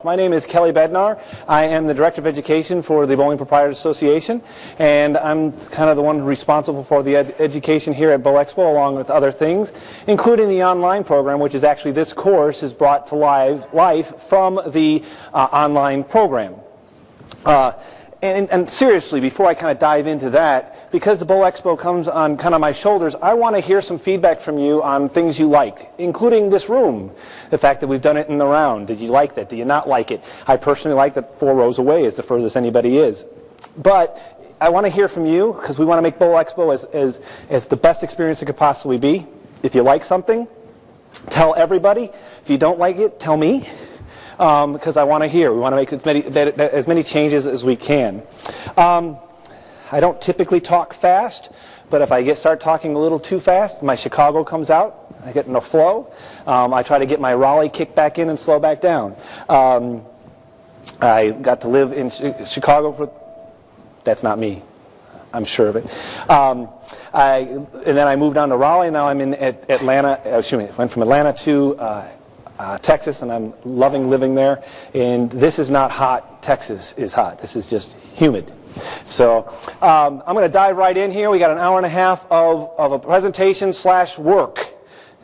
My name is Kelly Bednar. I am the Director of Education for the Bowling Proprietors Association, and I'm kind of the one responsible for the education here at Bow Expo, along with other things, including the online program, which is actually this course is brought to life from the online program. And seriously, before I kind of dive into that, because the Bow Expo comes on kind of my shoulders, I want to hear some feedback from you on things you liked, including this room. The fact that we've done it in the round. Did you like that? Did you not like it? I personally like that 4 rows away is the furthest anybody is. But I want to hear from you, because we want to make Bow Expo as the best experience it could possibly be. If you like something, tell everybody. If you don't like it, tell me. Because I want to hear. We want to make as many changes as we can. I don't typically talk fast, but if I start talking a little too fast, my Chicago comes out. I get in a flow. I try to get my Raleigh kick back in and slow back down. I got to live in Chicago for... That's not me. I'm sure of it. And then I moved on to Raleigh, and now I'm in Atlanta. Went from Atlanta to... Texas, and I'm loving living there. And this is not hot. Texas is hot. This is just humid. So I'm going to dive right in here. We got an hour and a half of a presentation / work.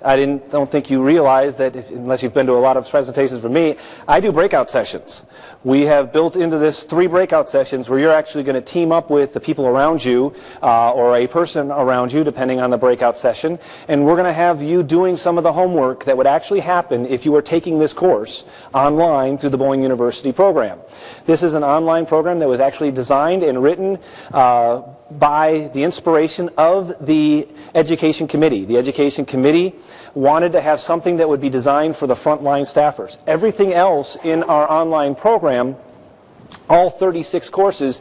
I don't think you realize that unless you've been to a lot of presentations from me, I do breakout sessions. We have built into this 3 breakout sessions where you're actually going to team up with the people around you or a person around you, depending on the breakout session, and we're going to have you doing some of the homework that would actually happen if you were taking this course online through the Boeing University program. This is an online program that was actually designed and written by the inspiration of the Education Committee. The Education Committee wanted to have something that would be designed for the frontline staffers. Everything else in our online program, all 36 courses,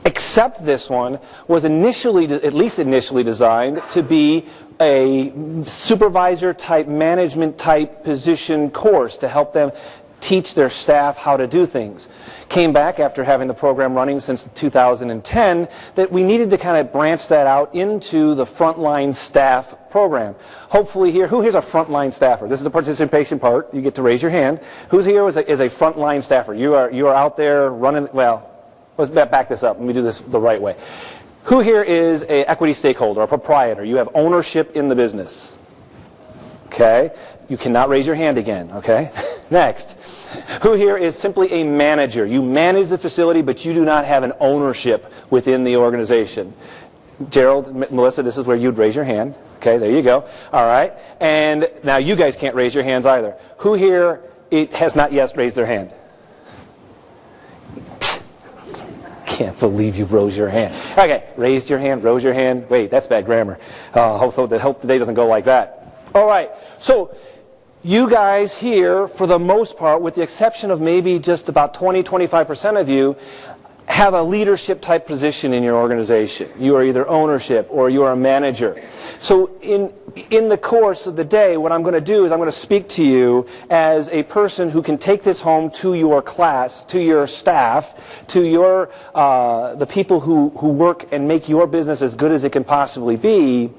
except this one, was at least initially designed to be a supervisor type, management type position course to help them teach their staff how to do things. Came back after having the program running since 2010 that we needed to kind of branch that out into the frontline staff program. Hopefully here, who here's a frontline staffer? This is the participation part. You get to raise your hand. Who's here is a frontline staffer? You are out there running, well, let's back this up. Let me do this the right way. Who here is an equity stakeholder, a proprietor? You have ownership in the business. Okay. You cannot raise your hand again, okay? Next. Who here is simply a manager? You manage the facility, but you do not have an ownership within the organization. Gerald, Melissa, this is where you'd raise your hand. Okay, there you go. All right. And now you guys can't raise your hands either. Who here has not yet raised their hand? Can't believe you rose your hand. Okay, raised your hand, rose your hand. Wait, that's bad grammar. Hope the day doesn't go like that. All right. So you guys here, for the most part, with the exception of maybe just about 20-25% of you, have a leadership type position in your organization. You are either ownership or you are a manager. So in the course of the day, what I'm going to do is I'm going to speak to you as a person who can take this home to your class, to your staff, to your the people who work and make your business as good as it can possibly be,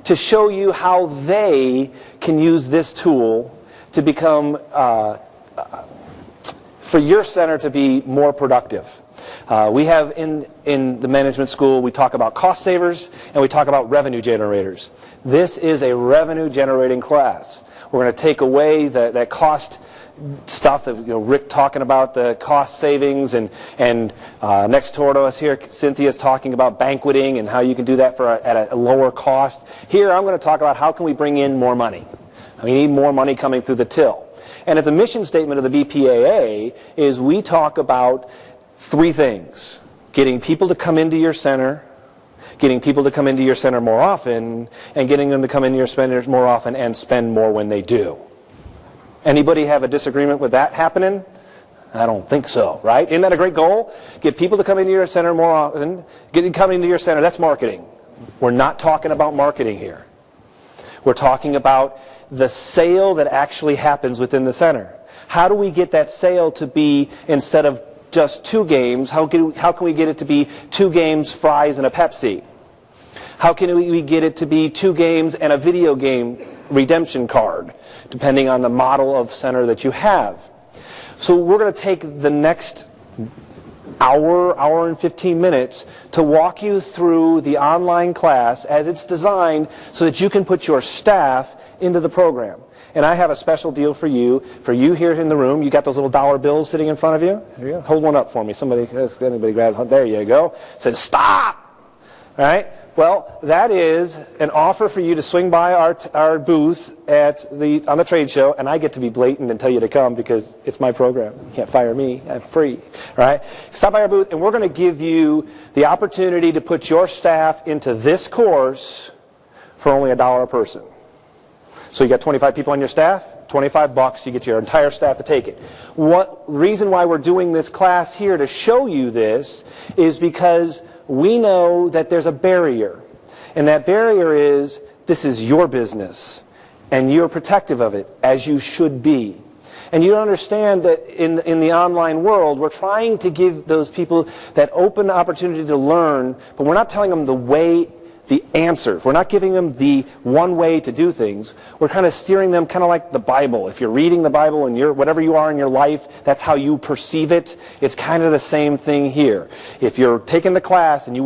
to show you how they can use this tool to become, for your center to be more productive. We have in the management school, we talk about cost savers and we talk about revenue generators. This is a revenue generating class. We're going to take away that cost stuff that Rick talking about, the cost savings, and next door to us here, Cynthia's talking about banqueting and how you can do that at a lower cost. Here I'm going to talk about how can we bring in more money. We need more money coming through the till. And at the mission statement of the BPAA is we talk about 3 things: getting people to come into your center, getting people to come into your center more often, and getting them to come into your centers more often and spend more when they do. Anybody have a disagreement with that happening? I don't think so, right? Isn't that a great goal? Get people to come into your center more often. Coming into your center, that's marketing. We're not talking about marketing here. We're talking about the sale that actually happens within the center. How do we get that sale to be, instead of just 2 games, how can we get it to be 2 games, fries, and a Pepsi? How can we get it to be 2 games and a video game redemption card, depending on the model of center that you have? So we're going to take the next hour and 15 minutes to walk you through the online class as it's designed so that you can put your staff into the program. And I have a special deal for you here in the room. You got those little dollar bills sitting in front of you? There you go. Hold one up for me. Anybody grab it? There you go. It says, stop! All right? Well, that is an offer for you to swing by our booth on the trade show, and I get to be blatant and tell you to come because it's my program. You can't fire me. I'm free. All right? Stop by our booth, and we're going to give you the opportunity to put your staff into this course for only $1 a person. So you got 25 people on your staff, $25, you get your entire staff to take it. Reason why we're doing this class here to show you this is because we know that there's a barrier. And that barrier is, this is your business. And you're protective of it, as you should be. And you understand that in the online world, we're trying to give those people that open opportunity to learn, but we're not telling them the answers. We're not giving them the one way to do things. We're kind of steering them kind of like the Bible. If you're reading the Bible and whatever you are in your life, that's how you perceive it. It's kind of the same thing here. If you're taking the class and they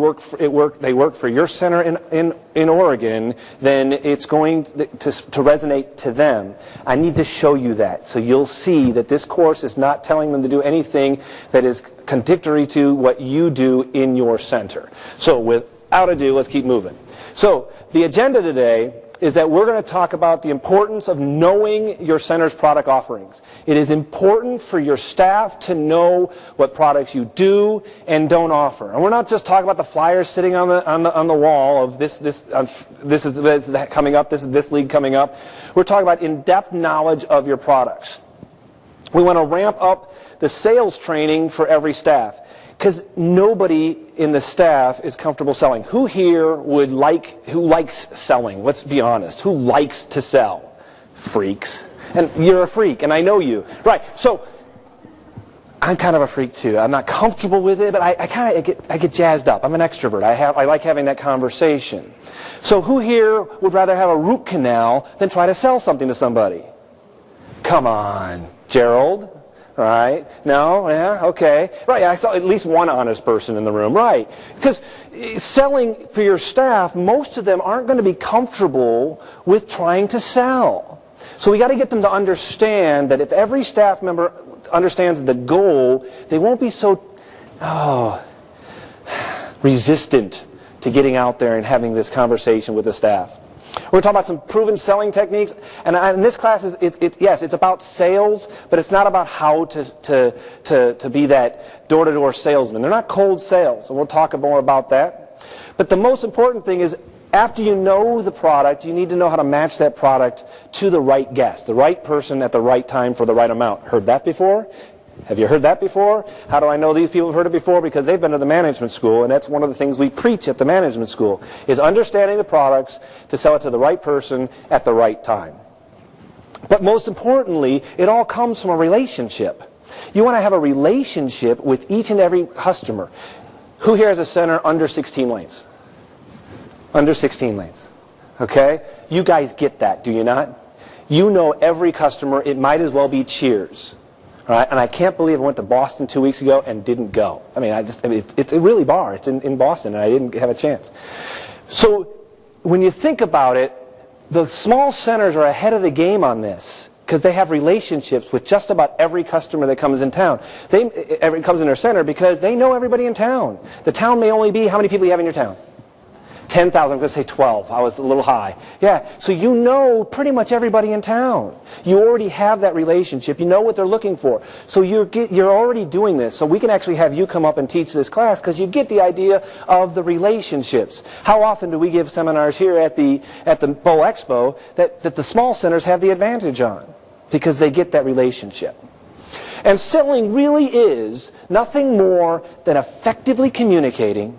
work for your center in Oregon, then it's going to resonate to them. I need to show you that so you'll see that this course is not telling them to do anything that is contradictory to what you do in your center. So without ado, let's keep moving. So the agenda today is that we're going to talk about the importance of knowing your center's product offerings. It is important for your staff to know what products you do and don't offer. And we're not just talking about the flyers sitting on the wall of this is coming up, this league coming up. We're talking about in-depth knowledge of your products. We want to ramp up the sales training for every staff. Because nobody in the staff is comfortable selling. Who here who likes selling? Let's be honest. Who likes to sell? Freaks. And you're a freak, and I know you. Right, so I'm kind of a freak too. I'm not comfortable with it, but I get jazzed up. I'm an extrovert. I like having that conversation. So who here would rather have a root canal than try to sell something to somebody? Come on, Gerald. Right? No? Yeah? Okay. Right, I saw at least one honest person in the room. Right. Because selling for your staff, most of them aren't going to be comfortable with trying to sell. So we got to get them to understand that if every staff member understands the goal, they won't be so resistant to getting out there and having this conversation with the staff. We're talking about some proven selling techniques, and in this class, yes, it's about sales, but it's not about how to be that door-to-door salesman. They're not cold sales, and we'll talk more about that. But the most important thing is, after you know the product, you need to know how to match that product to the right guest, the right person at the right time for the right amount. Heard that before? Have you heard that before? How do I know these people have heard it before? Because they've been to the management school, and that's one of the things we preach at the management school, is understanding the products to sell it to the right person at the right time. But most importantly, it all comes from a relationship. You want to have a relationship with each and every customer. Who here has a center under 16 lanes? Under 16 lanes. Okay? You guys get that, do you not? You know every customer. It might as well be Cheers. Right? And I can't believe I went to Boston 2 weeks ago and didn't go. It's a really bar. It's in Boston, and I didn't have a chance. So when you think about it, the small centers are ahead of the game on this because they have relationships with just about every customer that comes in town. Comes in their center because they know everybody in town. The town may only be, how many people you have in your town? 10,000, I'm going to say 12. I was a little high. Yeah, so you know pretty much everybody in town. You already have that relationship. You know what they're looking for. So you're already doing this. So we can actually have you come up and teach this class because you get the idea of the relationships. How often do we give seminars here at the Bowl Expo that the small centers have the advantage on? Because they get that relationship. And selling really is nothing more than effectively communicating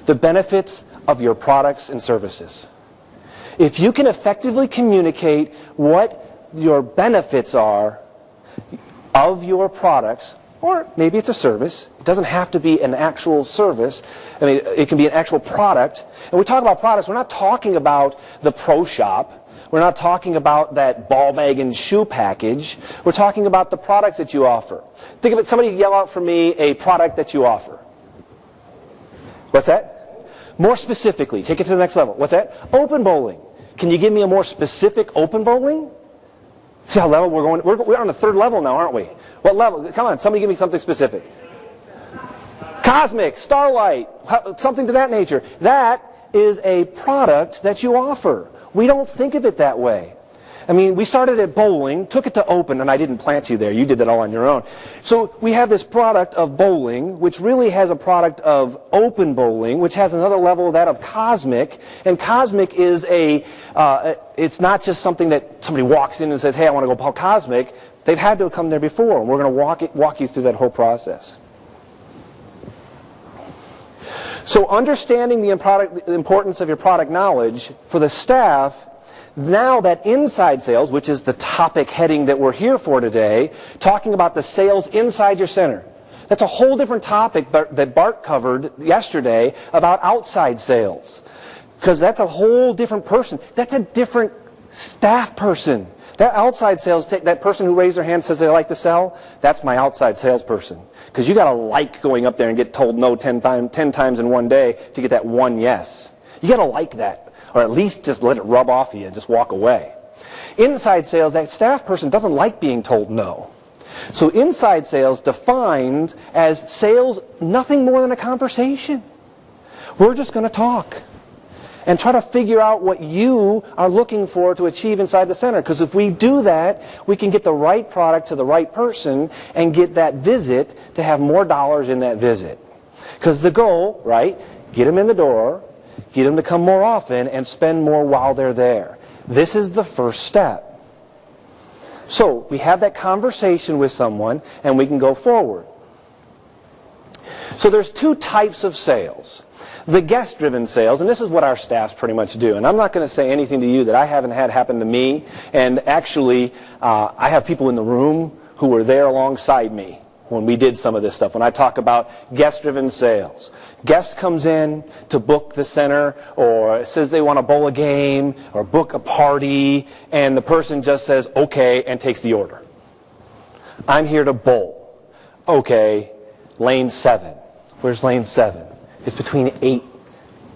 the benefits of your products and services. If you can effectively communicate what your benefits are of your products, or maybe it's a service. It doesn't have to be an actual service. It can be an actual product. And we talk about products, we're not talking about the pro shop. We're not talking about that ball bag and shoe package. We're talking about the products that you offer. Think of it, somebody yell out for me a product that you offer. What's that? More specifically, take it to the next level. What's that? Open bowling. Can you give me a more specific open bowling? See how level we're going? We're on the third level now, aren't we? What level? Come on, somebody give me something specific. Cosmic, Starlight, something to that nature. That is a product that you offer. We don't think of it that way. I mean, we started at bowling, took it to open, and I didn't plant you there. You did that all on your own. So we have this product of bowling, which really has a product of open bowling, which has another level of that of cosmic. And cosmic is it's not just something that somebody walks in and says, hey, I want to go cosmic. They've had to come there before, and we're going to walk you through that whole process. So understanding the importance of your product knowledge for the staff, now that inside sales, which is the topic heading that we're here for today, talking about the sales inside your center. That's a whole different topic that Bart covered yesterday about outside sales. Because that's a whole different person. That's a different staff person. That outside sales, that person who raised their hand and says they like to sell, that's my outside salesperson. Because you got to like going up there and get told no 10 times in one day to get that one yes. You got to like that. Or at least just let it rub off of you and just walk away. Inside sales, that staff person doesn't like being told no. So inside sales defined as sales nothing more than a conversation. We're just going to talk and try to figure out what you are looking for to achieve inside the center. Because if we do that, we can get the right product to the right person and get that visit to have more dollars in that visit. Because the goal, right, get them in the door, get them to come more often, and spend more while they're there. This is the first step. So we have that conversation with someone, and we can go forward. So there's two types of sales. The guest-driven sales, and this is what our staffs pretty much do. And I'm not going to say anything to you that I haven't had happen to me. And actually, I have people in the room who were there alongside me when we did some of this stuff. When I talk about guest-driven sales. Guest comes in to book the center, or says they want to bowl a game, or book a party, and the person just says, okay, and takes the order. I'm here to bowl. Okay, lane 7. Where's lane 7? It's between 8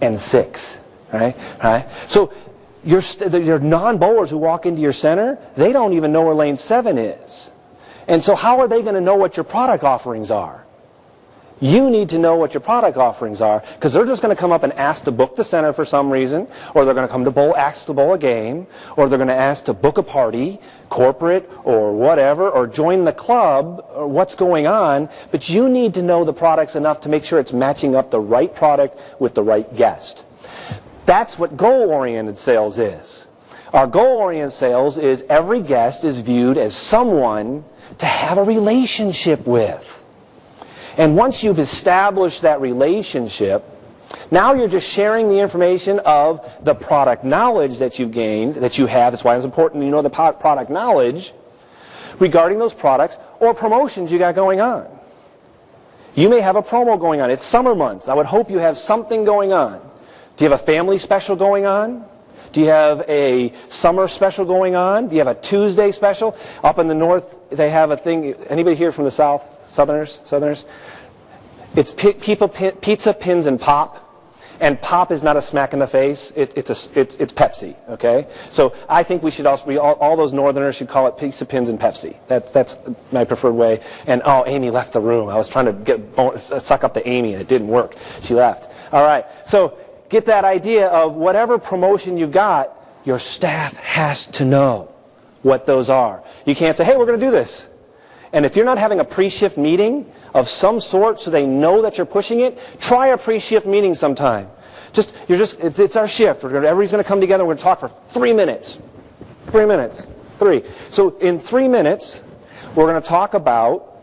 and 6. Right? So your non-bowlers who walk into your center, they don't even know where lane 7 is. And so how are they going to know what your product offerings are? You need to know what your product offerings are, because they're just going to come up and ask to book the center for some reason, or they're going to come to ask to bowl a game, or they're going to ask to book a party, corporate or whatever, or join the club, or what's going on. But you need to know the products enough to make sure it's matching up the right product with the right guest. That's what goal-oriented sales is. Our goal-oriented sales is every guest is viewed as someone to have a relationship with. And once you've established that relationship, now you're just sharing the information of the product knowledge that you've gained, that you have. That's why it's important you know the product knowledge regarding those products or promotions you got going on. You may have a promo going on. It's summer months. I would hope you have something going on. Do you have a family special going on? Do you have a summer special going on? Do you have a Tuesday special? Up in the north, they have a thing. Anybody here from the south? Southerners? It's pizza, pins, and pop. And pop is not a smack in the face. It's Pepsi. Okay. So I think we should also all those northerners should call it pizza, pins, and Pepsi. That's my preferred way. And oh, Amy left the room. I was trying to suck up to Amy, and it didn't work. She left. All right. So get that idea of whatever promotion you've got, your staff has to know what those are. You can't say, hey, we're going to do this. And if you're not having a pre-shift meeting of some sort so they know that you're pushing it, try a pre-shift meeting sometime. It's our shift. Everybody's going to come together. We're going to talk for 3 minutes. 3 minutes. 3. So in 3 minutes, we're going to talk about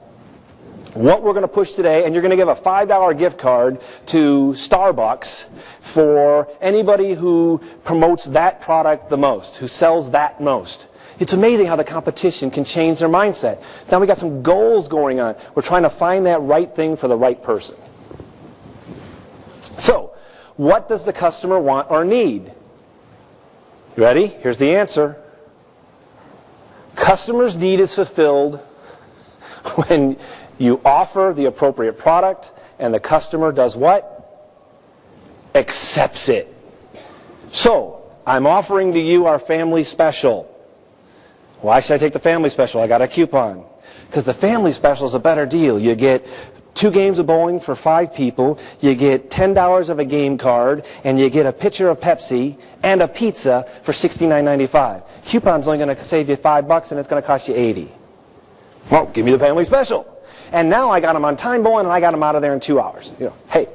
what we're going to push today, and you're going to give a $5 gift card to Starbucks for anybody who promotes that product the most, who sells that most. It's amazing how the competition can change their mindset. Now we got some goals going on. We're trying to find that right thing for the right person. So, what does the customer want or need? You ready? Here's the answer. Customer's need is fulfilled when you offer the appropriate product and the customer does what? Accepts it. So, I'm offering to you our family special. Why should I take the family special? I got a coupon. Because the family special is a better deal. You get 2 games of bowling for 5 people, you get $10 of a game card, and you get a pitcher of Pepsi and a pizza for $69.95. Coupon's only going to save you $5 and it's going to cost you $80. Well, give me the family special. And now I got them on time bowling and I got them out of there in 2 hours. Hey,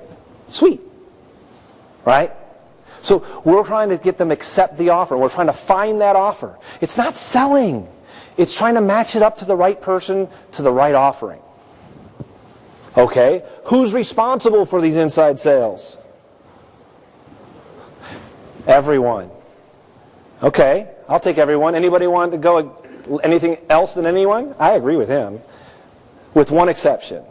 sweet. Right? So we're trying to get them accept the offer. We're trying to find that offer. It's not selling. It's trying to match it up to the right person, to the right offering. Okay, who's responsible for these inside sales? Everyone. Okay, I'll take everyone. Anybody want to go anything else than anyone? I agree with him. With one exception.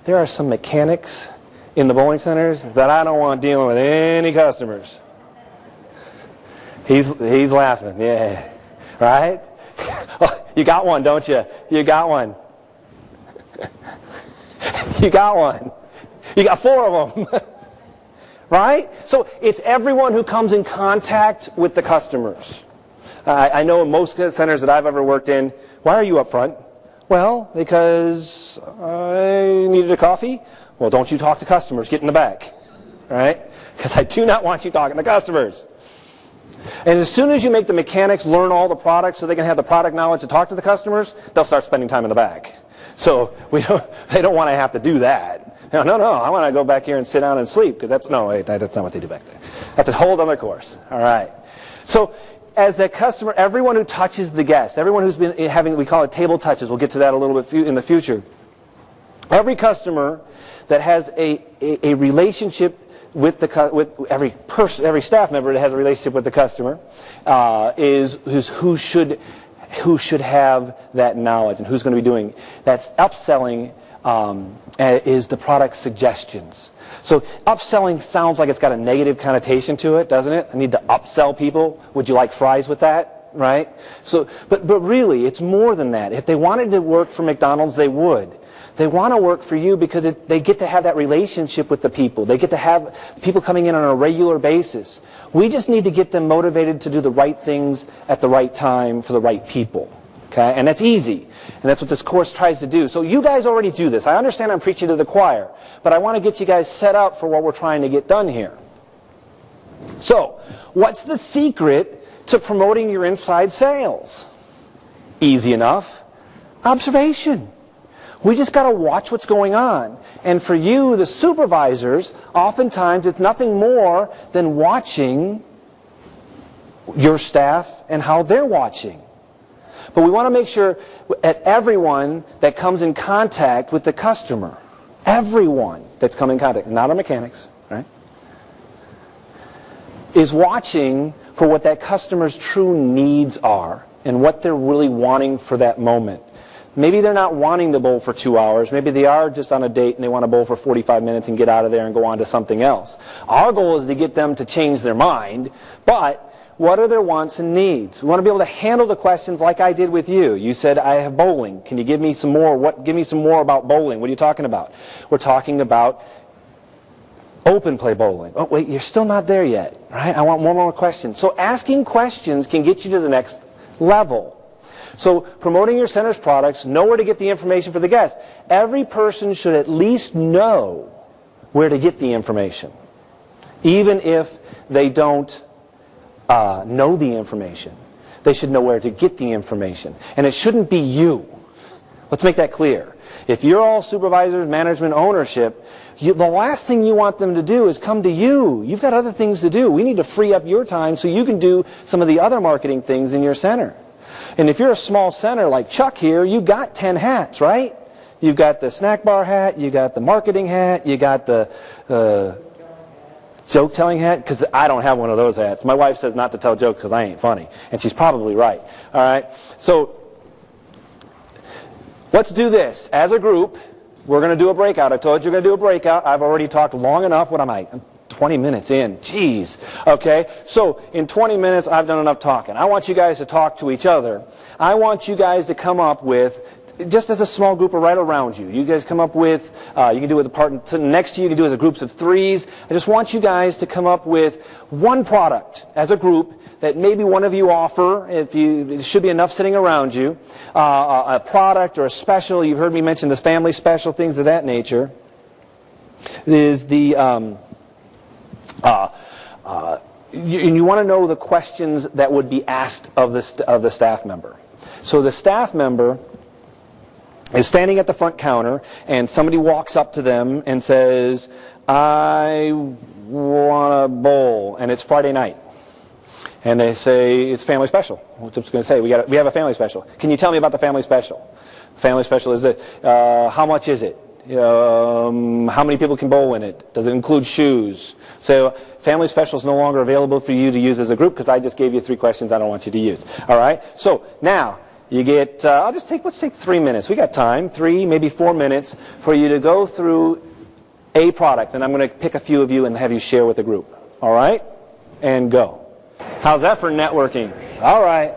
There are some mechanics in the bowling centers that I don't want dealing with any customers. He's laughing, yeah. Right? You got one, don't you? You got one. You got one. You got 4 of them. Right? So it's everyone who comes in contact with the customers. I know in most centers that I've ever worked in, why are you up front? Well, because I needed a coffee. Well, don't you talk to customers. Get in the back. Right? Because I do not want you talking to customers. And as soon as you make the mechanics learn all the products so they can have the product knowledge to talk to the customers, they'll start spending time in the back. So they don't want to have to do that. No, I want to go back here and sit down and sleep because that's not what they do back there. That's a whole other course. All right. So as that customer, everyone who touches the guest, everyone who's been having, we call it table touches. We'll get to that a little bit in the future. Every customer that has a relationship with every person, every staff member that has a relationship with the customer is who should have that knowledge and who's going to be doing. That's upselling is the product suggestions. So upselling sounds like it's got a negative connotation to it, doesn't it? I need to upsell people. Would you like fries with that? Right? So, but really, it's more than that. If they wanted to work for McDonald's, they would. They want to work for you because they get to have that relationship with the people. They get to have people coming in on a regular basis. We just need to get them motivated to do the right things at the right time for the right people. Okay? And that's easy. And that's what this course tries to do. So you guys already do this. I understand I'm preaching to the choir, but I want to get you guys set up for what we're trying to get done here. So, what's the secret to promoting your inside sales? Easy enough. Observation. We just got to watch what's going on. And for you, the supervisors, oftentimes it's nothing more than watching your staff and how they're watching. But we want to make sure that everyone that comes in contact with the customer, everyone that's come in contact, not our mechanics, right, is watching for what that customer's true needs are and what they're really wanting for that moment. Maybe they're not wanting to bowl for 2 hours. Maybe they are just on a date and they want to bowl for 45 minutes and get out of there and go on to something else. Our goal is to get them to change their mind, but what are their wants and needs? We want to be able to handle the questions like I did with you. You said, I have bowling. Can you give me some more? Give me some more about bowling. What are you talking about? We're talking about open play bowling. Oh, wait, you're still not there yet, right? I want one more question. So asking questions can get you to the next level. So promoting your center's products, know where to get the information for the guest. Every person should at least know where to get the information, even if they don't know the information. They should know where to get the information. And it shouldn't be you. Let's make that clear. If you're all supervisors, management, ownership, the last thing you want them to do is come to you. You've got other things to do. We need to free up your time so you can do some of the other marketing things in your center. And if you're a small center like Chuck here, you got 10 hats, right? You've got the snack bar hat, you got the marketing hat, you got the joke-telling hat, because I don't have one of those hats. My wife says not to tell jokes because I ain't funny, and she's probably right. All right? So let's do this. As a group, we're going to do a breakout. I told you we're going to do a breakout. I've already talked long enough. What am I? 20 minutes in. Jeez. Okay? So in 20 minutes, I've done enough talking. I want you guys to talk to each other. I want you guys to come up with, just as a small group or right around you, you guys come up with, you can do it with the part next to you, you can do it as a groups of threes. I just want you guys to come up with one product as a group that maybe one of you offer, it should be enough sitting around you, a product or a special. You've heard me mention this family special, things of that nature. Is the, and you want to know the questions that would be asked of the staff member. So the staff member is standing at the front counter, and somebody walks up to them and says, I want a bowl, and it's Friday night. And they say, it's family special. I'm just going to say, we have a family special. Can you tell me about the family special? Family special is this. How much is it? How many people can bowl in it? Does it include shoes? So family special is no longer available for you to use as a group because I just gave you 3 questions I don't want you to use. All right? So now you get, let's take 3 minutes. We got time, 3, maybe 4 minutes for you to go through a product. And I'm going to pick a few of you and have you share with the group. All right? And go. How's that for networking? All right.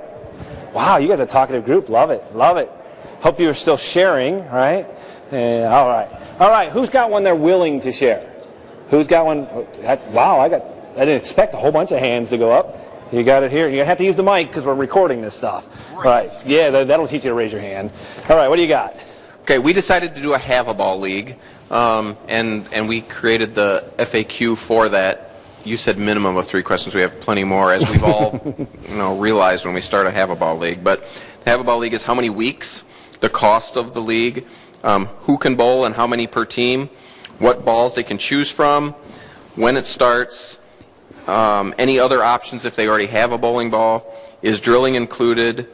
Wow, you guys are a talkative group. Love it. Love it. Hope you're still sharing, right? All right. All right, who's got one they're willing to share? Who's got one? Wow, I didn't expect a whole bunch of hands to go up. You got it here. You have to use the mic because we're recording this stuff. Right. Yeah, that'll teach you to raise your hand. All right, what do you got? Okay, we decided to do a have-a-ball league, and we created the FAQ for that. You said minimum of 3 questions. We have plenty more, as we've all realized when we start a have-a-ball league. But the have-a-ball league is how many weeks, the cost of the league, who can bowl and how many per team, what balls they can choose from, when it starts, any other options if they already have a bowling ball, is drilling included,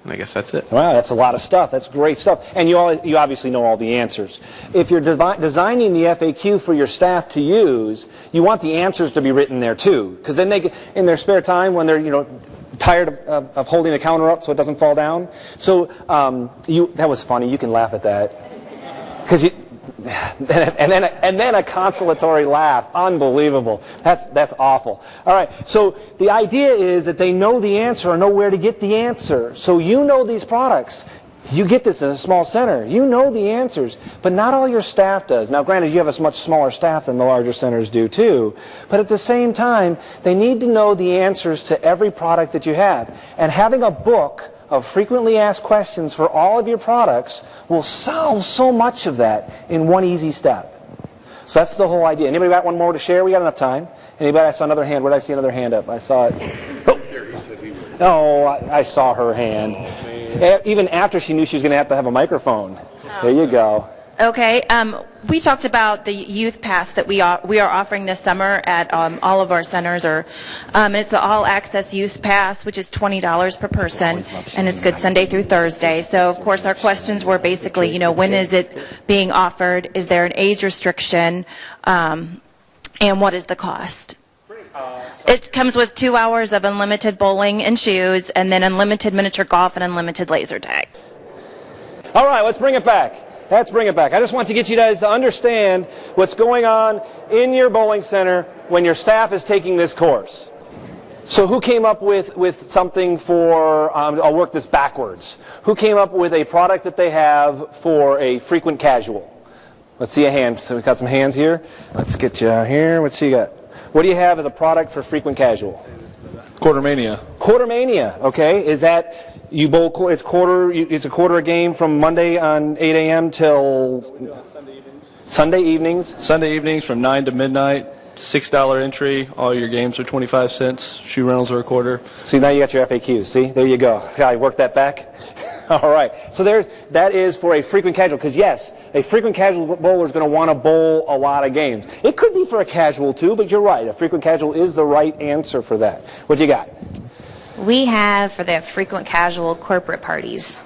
and I guess that's it. Wow, that's a lot of stuff. That's great stuff. And you obviously know all the answers. If you're designing the FAQ for your staff to use, you want the answers to be written there too. Because then they, in their spare time, when they're tired of holding the counter up so it doesn't fall down. So that was funny. You can laugh at that. Because and then a consolatory laugh. Unbelievable. That's awful. All right. So the idea is that they know the answer or know where to get the answer. So you know these products. You get this in a small center. You know the answers, but not all your staff does. Now, granted, you have a much smaller staff than the larger centers do too. But at the same time, they need to know the answers to every product that you have. And having a book of frequently asked questions for all of your products will solve so much of that in one easy step. So that's the whole idea. Anybody got one more to share? We got enough time. Anybody? I saw another hand. Where did I see another hand up? I saw it. Oh, I saw her hand. Even after she knew she was going to have a microphone. There you go. Okay. We talked about the youth pass that we are offering this summer at all of our centers, and it's the all access youth pass, which is $20 per person, and it's good Sunday through Thursday. So of course our questions were basically, when is it being offered? Is there an age restriction? And what is the cost? It comes with 2 hours of unlimited bowling and shoes, and then unlimited miniature golf and unlimited laser tag. All right, let's bring it back. Let's bring it back. I just want to get you guys to understand what's going on in your bowling center when your staff is taking this course. So who came up with something for, I'll work this backwards. Who came up with a product that they have for a frequent casual? Let's see a hand. So we've got some hands here. Let's get you here. What you got? What do you have as a product for frequent casual? Quartermania. Quartermania, okay. Is that... You bowl, it's a quarter a game from Monday on 8 a.m. till Sunday evenings. Sunday evenings from 9 to midnight. $6 entry. All your games are 25 cents. Shoe rentals are a quarter. See, now you got your FAQ. See, there you go. I worked that back. All right. So that is for a frequent casual. Because yes, a frequent casual bowler is going to want to bowl a lot of games. It could be for a casual too, but you're right. A frequent casual is the right answer for that. What you got? We have for the frequent casual corporate parties.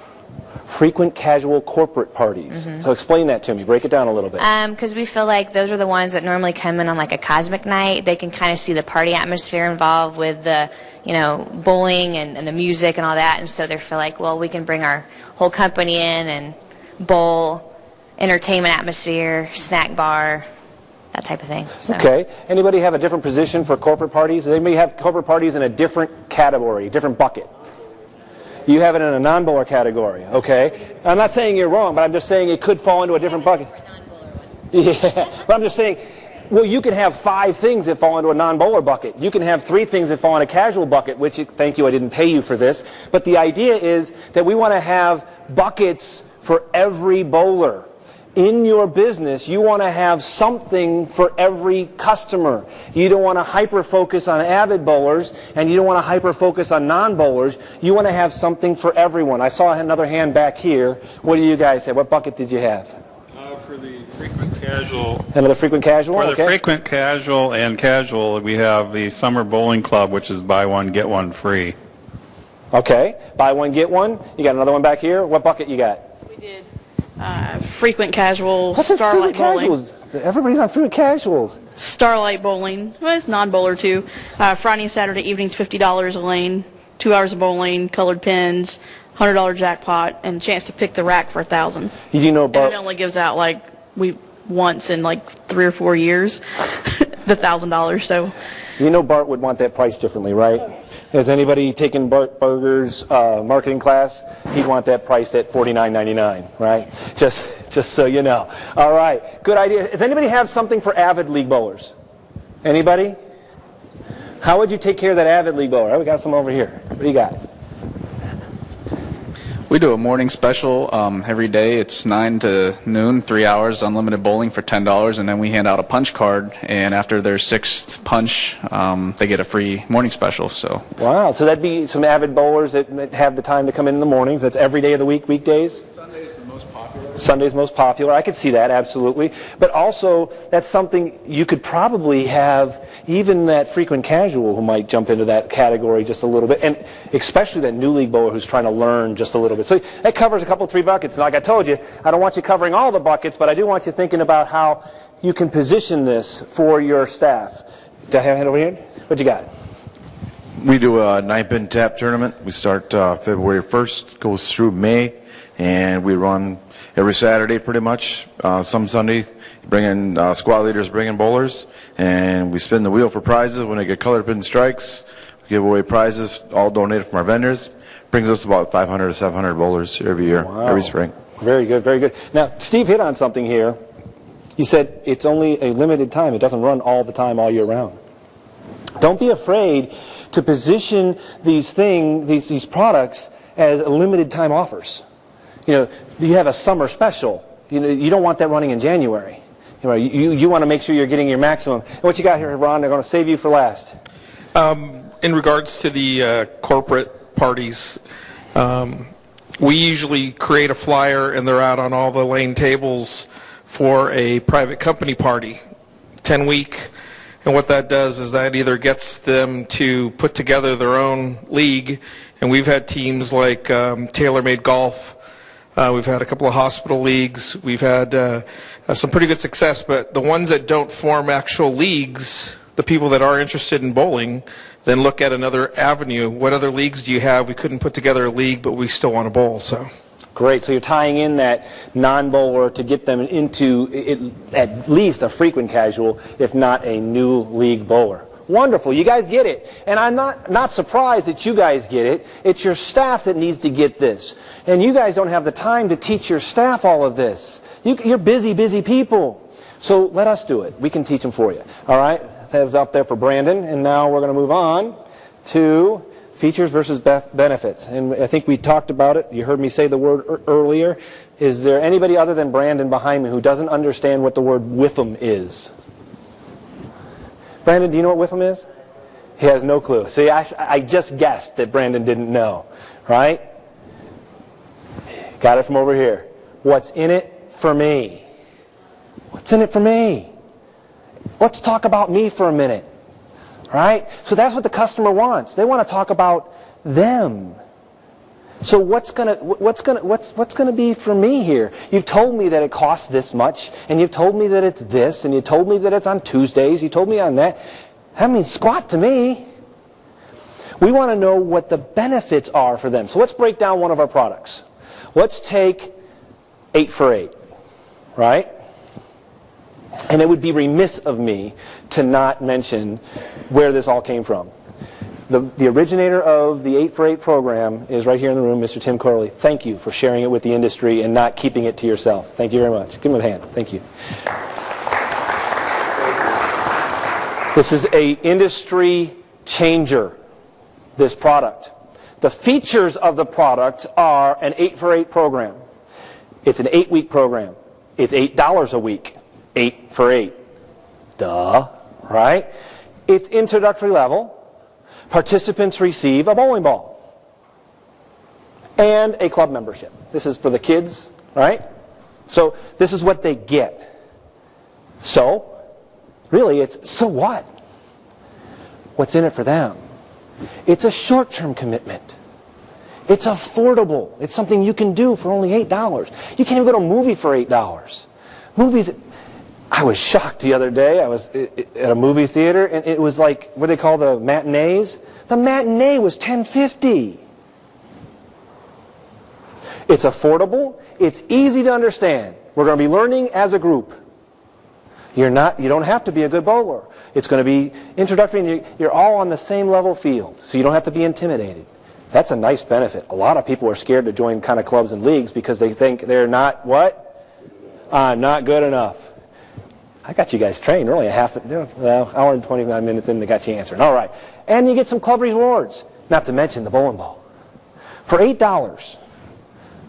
Frequent casual corporate parties. Mm-hmm. So explain that to me. Break it down a little bit. Because we feel like those are the ones that normally come in on like a cosmic night. They can kind of see the party atmosphere involved with the, bowling and the music and all that. And so they feel like, well, we can bring our whole company in and bowl, entertainment atmosphere, snack bar, that type of thing. So. Okay. Anybody have a different position for corporate parties? Does anybody have corporate parties in a different category, different bucket? You have it in a non-bowler category, okay? I'm not saying you're wrong, but I'm just saying it could fall into a different bucket. Yeah, but I'm just saying, well, you can have 5 things that fall into a non-bowler bucket. You can have 3 things that fall in a casual bucket, which, thank you, I didn't pay you for this. But the idea is that we want to have buckets for every bowler. In your business, you want to have something for every customer. You don't want to hyper-focus on avid bowlers, and you don't want to hyper-focus on non-bowlers. You want to have something for everyone. I saw another hand back here. What do you guys have? What bucket did you have? For the frequent casual. Another frequent casual? For the okay. frequent casual and casual, we have the Summer Bowling Club, which is buy one, get one free. Okay. Buy one, get one. You got another one back here. What bucket you got? We did frequent casual, What's this starlight frequent bowling. casuals? Everybody's on frequent casuals. Starlight bowling. Well, it's non-bowler too. Friday and Saturday evenings, $50 a lane. 2 hours of bowling, colored pins, $100 jackpot, and a chance to pick the rack for $1,000. You do know And Bart? it only gives out like once in like 3 or 4 years, the $1,000. So You know Bart would want that priced differently, right? Has anybody taken Bart Berger's marketing class? He'd want that priced at $49.99, right? Just so you know. All right, good idea. Does anybody have something for avid league bowlers? Anybody? How would you take care of that avid league bowler? Oh, we got some over here. What do you got? We do a morning special every day. It's 9 to noon, 3 hours, unlimited bowling for $10, and then we hand out a punch card, and after their 6th punch, they get a free morning special. So. Wow, so that'd be some avid bowlers that have the time to come in the mornings. That's every day of the week, weekdays? Sunday's the most popular. Sunday's most popular. I could see that, absolutely. But also, that's something you could probably have even that frequent casual who might jump into that category just a little bit, and especially that new league bowler who's trying to learn just a little bit. So that covers a couple, 3 buckets. And like I told you, I don't want you covering all the buckets, but I do want you thinking about how you can position this for your staff. Do I have a hand over here? What you got? We do a 9-pin tap tournament. We start February 1st, goes through May, and we run every Saturday pretty much. Some Sunday, bring in squad leaders, bring in bowlers, and we spin the wheel for prizes. When they get colored pin strikes, we give away prizes, all donated from our vendors. Brings us about 500 to 700 bowlers every year, every spring. Very good, very good. Now, Steve hit on something here. He said it's only a limited time. It doesn't run all the time, all year round. Don't be afraid to position these these products as limited time offers. You know, you have a summer special. You know, you don't want that running in January. You want to make sure you're getting your maximum. And what you got here, Ron? They're going to save you for last. In regards to the corporate parties, we usually create a flyer and they're out on all the lane tables for a private company party, 10-week. And what that does is that either gets them to put together their own league, and we've had teams like TaylorMade Golf. We've had a couple of hospital leagues. We've had some pretty good success, but the ones that don't form actual leagues, the people that are interested in bowling, then look at another avenue. What other leagues do you have? We couldn't put together a league, but we still want to bowl. So. Great. So you're tying in that non-bowler to get them into at least a frequent casual, if not a new league bowler. Wonderful. You guys get it. And I'm not surprised that you guys get it. It's your staff that needs to get this. And you guys don't have the time to teach your staff all of this. You're busy, busy people. So let us do it. We can teach them for you. All right? That was up there for Brandon. And now we're going to move on to features versus benefits. And I think we talked about it. You heard me say the word earlier. Is there anybody other than Brandon behind me who doesn't understand what the word whiffum is? Brandon, do you know what whiffum is? He has no clue. See, I just guessed that Brandon didn't know, right? Got it from over here. What's in it for me? What's in it for me? Let's talk about me for a minute, right? So that's what the customer wants. They want to talk about them. So what's gonna be for me here? You've told me that it costs this much, and you've told me that it's this, and you told me that it's on Tuesdays. You told me on that. That means squat to me. We want to know what the benefits are for them. So let's break down one of our products. Let's take 8 for 8, right? And it would be remiss of me to not mention where this all came from. The originator of the 8-for-8 program is right here in the room, Mr. Tim Corley. Thank you for sharing it with the industry and not keeping it to yourself. Thank you very much. Give him a hand. Thank you. This is an industry changer, this product. The features of the product are an 8-for-8 program. It's an 8-week program. It's $8 a week. 8 for 8. Duh. Right? It's introductory level. Participants receive a bowling ball and a club membership. This is for the kids, right? So this is what they get. So, really, it's so what? What's in it for them? It's a short-term commitment. It's affordable. It's something you can do for only $8. You can't even go to a movie for $8. Movies... I was shocked the other day. I was at a movie theater, and it was like, what do they call the matinees? The matinee was $10.50. It's affordable. It's easy to understand. We're going to be learning as a group. You don't have to be a good bowler. It's going to be introductory, and you're all on the same level field, so you don't have to be intimidated. That's a nice benefit. A lot of people are scared to join kind of clubs and leagues because they think they're not, what? Not good enough. I got you guys trained. We're only hour and 29 minutes in, they got you answering. All right. And you get some club rewards, not to mention the bowling ball. For $8,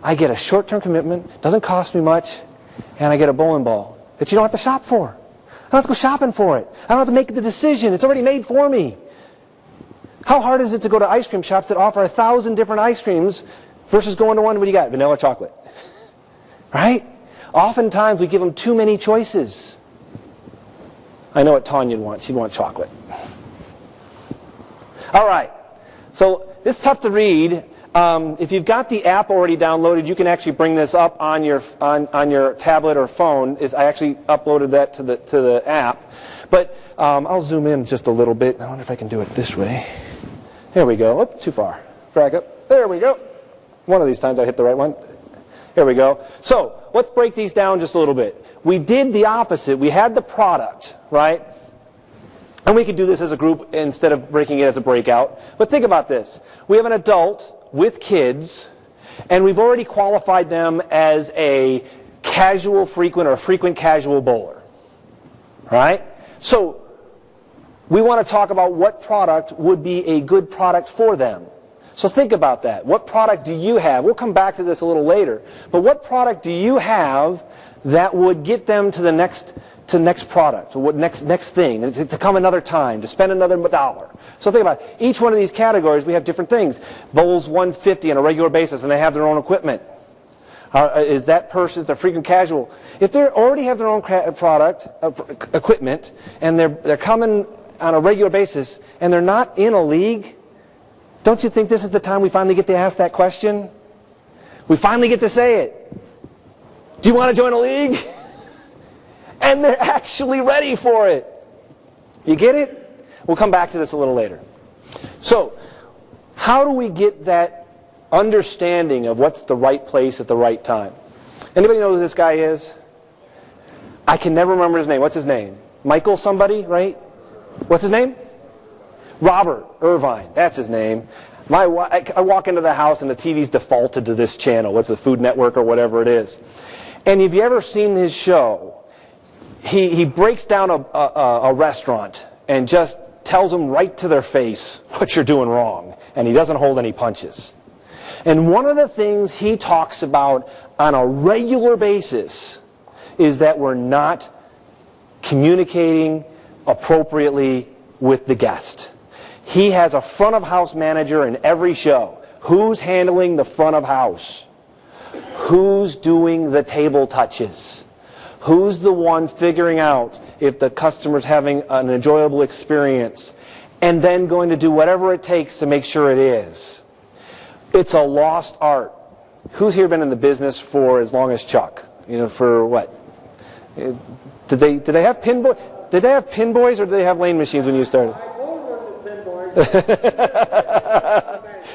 I get a short-term commitment, doesn't cost me much, and I get a bowling ball that you don't have to shop for. I don't have to go shopping for it. I don't have to make the decision. It's already made for me. How hard is it to go to ice cream shops that offer 1,000 different ice creams versus going to one, what do you got? Vanilla chocolate. Right? Oftentimes we give them too many choices. I know what Tanya'd want. She'd want chocolate. All right. So it's tough to read. If you've got the app already downloaded, you can actually bring this up on your tablet or phone. I actually uploaded that to the app. But I'll zoom in just a little bit. I wonder if I can do it this way. There we go. Oop, too far. Drag up. There we go. One of these times I hit the right one. There we go. So let's break these down just a little bit. We did the opposite. We had the product, right? And we could do this as a group instead of breaking it as a breakout. But think about this. We have an adult with kids, and we've already qualified them as a casual frequent or a frequent casual bowler. Right? So we want to talk about what product would be a good product for them. So think about that. What product do you have? We'll come back to this a little later. But what product do you have that would get them to the next product, or what next thing, to come another time, to spend another $1. So think about it. Each one of these categories, we have different things. Bowls $150 on a regular basis, and they have their own equipment. Is that person a frequent casual? If they already have their own equipment, and they're coming on a regular basis, and they're not in a league, don't you think this is the time we finally get to ask that question? We finally get to say it. Do you want to join a league? And they're actually ready for it. You get it? We'll come back to this a little later. So, how do we get that understanding of what's the right place at the right time? Anybody know who this guy is? I can never remember his name. What's his name? Michael somebody, right? What's his name? Robert Irvine. That's his name. I walk into the house and the TV's defaulted to this channel. What's the Food Network or whatever it is. And have you ever seen his show? He breaks down a restaurant and just tells them right to their face what you're doing wrong. And he doesn't hold any punches. And one of the things he talks about on a regular basis is that we're not communicating appropriately with the guest. He has a front of house manager in every show. Who's handling the front of house? Who's doing the table touches? Who's the one figuring out if the customer's having an enjoyable experience and then going to do whatever it takes to make sure it is? It's a lost art. Who's here been in the business for as long as Chuck? You know, for what? Did they have pin boys? Did they have pin boys or did they have lane machines when you started?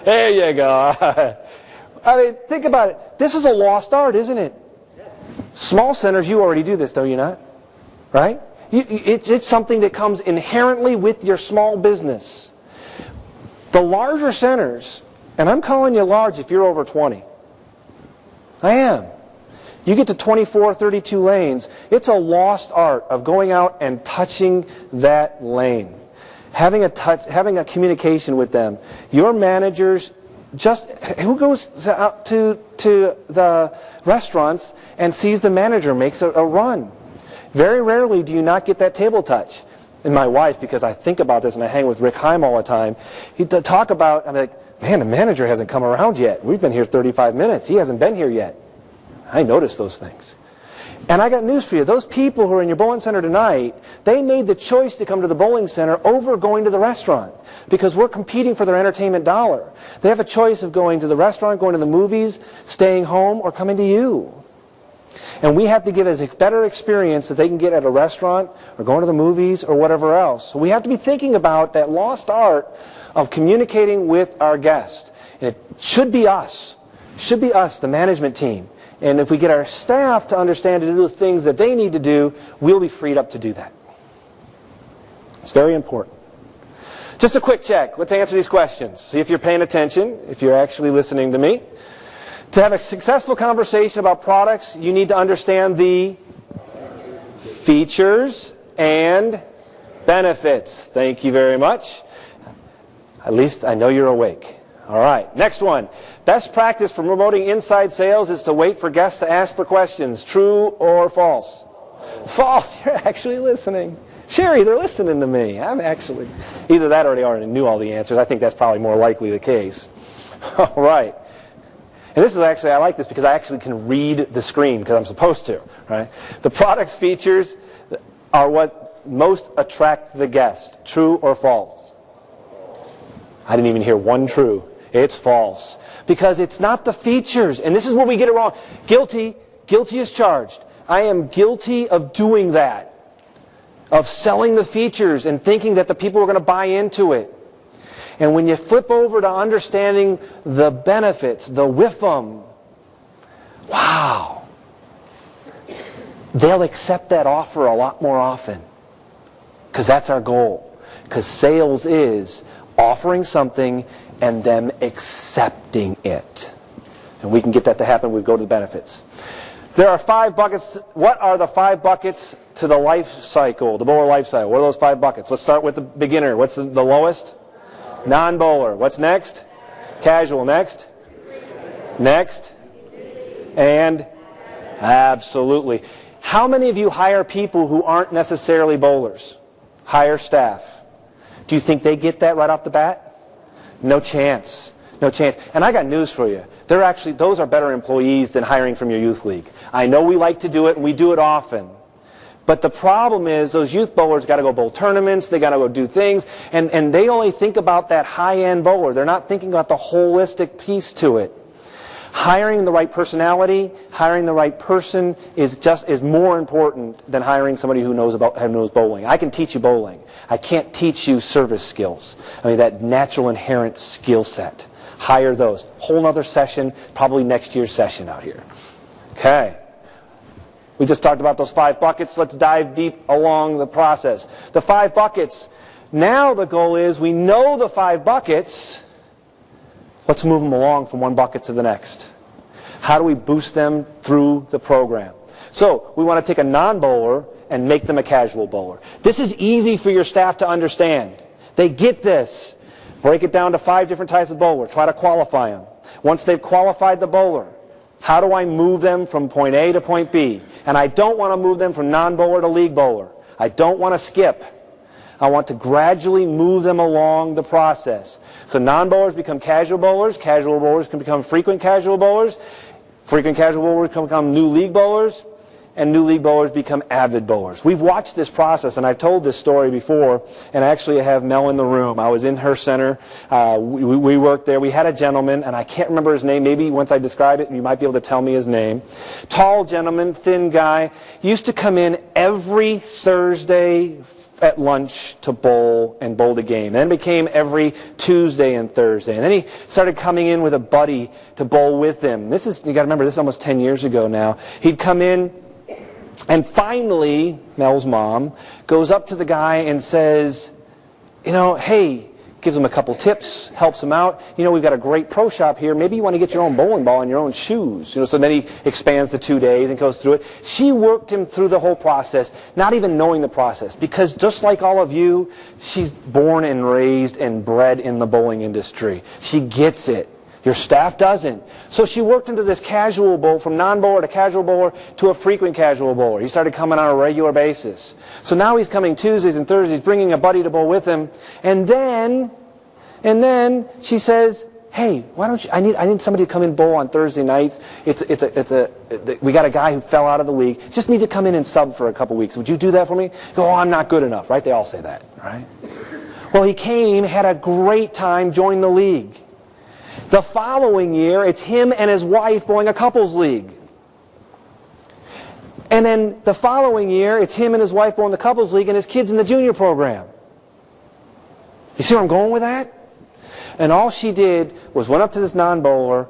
There you go. I mean, think about it. This is a lost art, isn't it? Small centers, you already do this, don't you not? right? It's something that comes inherently with your small business. The larger centers, and I'm calling you large if you're over 20. I am. You get to 24, 32 lanes, it's a lost art of going out and touching that lane. Having a communication with them. Your managers, who goes out to the restaurants and sees the manager makes a run? Very rarely do you not get that table touch. And my wife, because I think about this and I hang with Rick Heim all the time, he'd talk about, I'm like, man, the manager hasn't come around yet. We've been here 35 minutes. He hasn't been here yet. I noticed those things. And I got news for you. Those people who are in your bowling center tonight, they made the choice to come to the bowling center over going to the restaurant because we're competing for their entertainment dollar. They have a choice of going to the restaurant, going to the movies, staying home, or coming to you. And we have to give a better experience that they can get at a restaurant or going to the movies or whatever else. So we have to be thinking about that lost art of communicating with our guest. And it should be us. Should be us, the management team. And if we get our staff to understand to do the things that they need to do, we'll be freed up to do that. It's very important. Just a quick check. Let's answer these questions. See if you're paying attention, if you're actually listening to me. To have a successful conversation about products, you need to understand the features and benefits. Thank you very much. At least I know you're awake. All right, next one. Best practice for promoting inside sales is to wait for guests to ask for questions. True or false? False. You're actually listening. Sherry, they're listening to me. I'm actually... Either that or they already knew all the answers. I think that's probably more likely the case. All right. And this is actually, I like this because I actually can read the screen because I'm supposed to. Right? The product's features are what most attract the guest. True or false? I didn't even hear one true. It's false. Because it's not the features. And this is where we get it wrong. Guilty as charged. I am guilty of doing that. Of selling the features and thinking that the people are going to buy into it. And when you flip over to understanding the benefits, the WIFM, wow. They'll accept that offer a lot more often. Because that's our goal. Because sales is offering something and them accepting it. And we can get that to happen. We go to the benefits. There are 5 buckets. What are the 5 buckets to the life cycle, the bowler life cycle? What are those 5 buckets? Let's start with the beginner. What's the lowest? Non-bowler. What's next? Casual. Next? Next? And? Absolutely. How many of you hire people who aren't necessarily bowlers? Hire staff. Do you think they get that right off the bat? No chance. No chance. And I got news for you. Those are better employees than hiring from your youth league. I know we like to do it, and we do it often. But the problem is those youth bowlers got to go bowl tournaments, they got to go do things, and they only think about that high-end bowler. They're not thinking about the holistic piece to it. Hiring the right personality, hiring the right person is more important than hiring somebody who knows bowling. I can teach you bowling. I can't teach you service skills. I mean, that natural inherent skill set. Hire those. Whole other session, probably next year's session out here. Okay. We just talked about those 5 buckets. Let's dive deep along the process. The 5 buckets. Now the goal is we know the 5 buckets. Let's move them along from one bucket to the next. How do we boost them through the program? So we want to take a non-bowler and make them a casual bowler. This is easy for your staff to understand. They get this. Break it down to 5 different types of bowler. Try to qualify them. Once they've qualified the bowler, how do I move them from point A to point B? And I don't want to move them from non-bowler to league bowler. I don't want to skip. I want to gradually move them along the process. So non-bowlers become casual bowlers can become frequent casual bowlers can become new league bowlers, and new league bowlers become avid bowlers. We've watched this process, and I've told this story before, and actually I have Mel in the room. I was in her center. We worked there. We had a gentleman, and I can't remember his name. Maybe once I describe it, you might be able to tell me his name. Tall gentleman, thin guy. Used to come in every Thursday at lunch to bowl and bowl the game. Then it became every Tuesday and Thursday. And then he started coming in with a buddy to bowl with him. You got to remember, this is almost 10 years ago now. He'd come in And finally, Mel's mom goes up to the guy and says, hey, gives him a couple tips, helps him out. We've got a great pro shop here. Maybe you want to get your own bowling ball and your own shoes. So then he expands to 2 days and goes through it. She worked him through the whole process, not even knowing the process. Because just like all of you, she's born and raised and bred in the bowling industry. She gets it. Your staff doesn't. So she worked into this casual bowl, from non-bowler to casual bowler to a frequent casual bowler. He started coming on a regular basis. So now he's coming Tuesdays and Thursdays, bringing a buddy to bowl with him. And then she says, hey, why don't you, I need somebody to come in bowl on Thursday nights. We got a guy who fell out of the league. Just need to come in and sub for a couple weeks. Would you do that for me? Go, I'm not good enough, right? They all say that, right? Well, he came, had a great time, joined the league. The following year, it's him and his wife bowling a couples league. And then the following year, it's him and his wife bowling the couples league and his kids in the junior program. You see where I'm going with that? And all she did was went up to this non-bowler,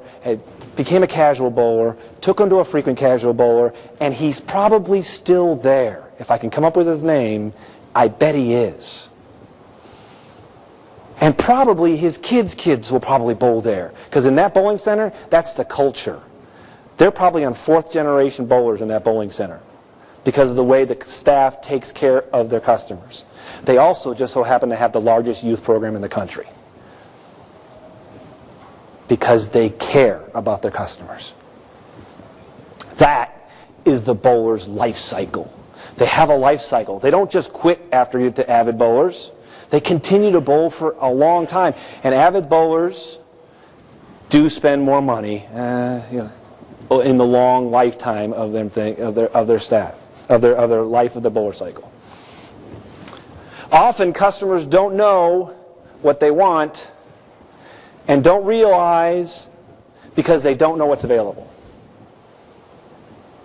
became a casual bowler, took him to a frequent casual bowler, and he's probably still there. If I can come up with his name, I bet he is. And probably his kids will probably bowl there. Because in that bowling center, that's the culture. They're probably on 4th generation bowlers in that bowling center because of the way the staff takes care of their customers. They also just so happen to have the largest youth program in the country because they care about their customers. That is the bowler's life cycle. They have a life cycle. They don't just quit after you to avid bowlers. They continue to bowl for a long time. And avid bowlers do spend more money in the long lifetime of their staff, of their life of the bowler cycle. Often customers don't know what they want and don't realize because they don't know what's available.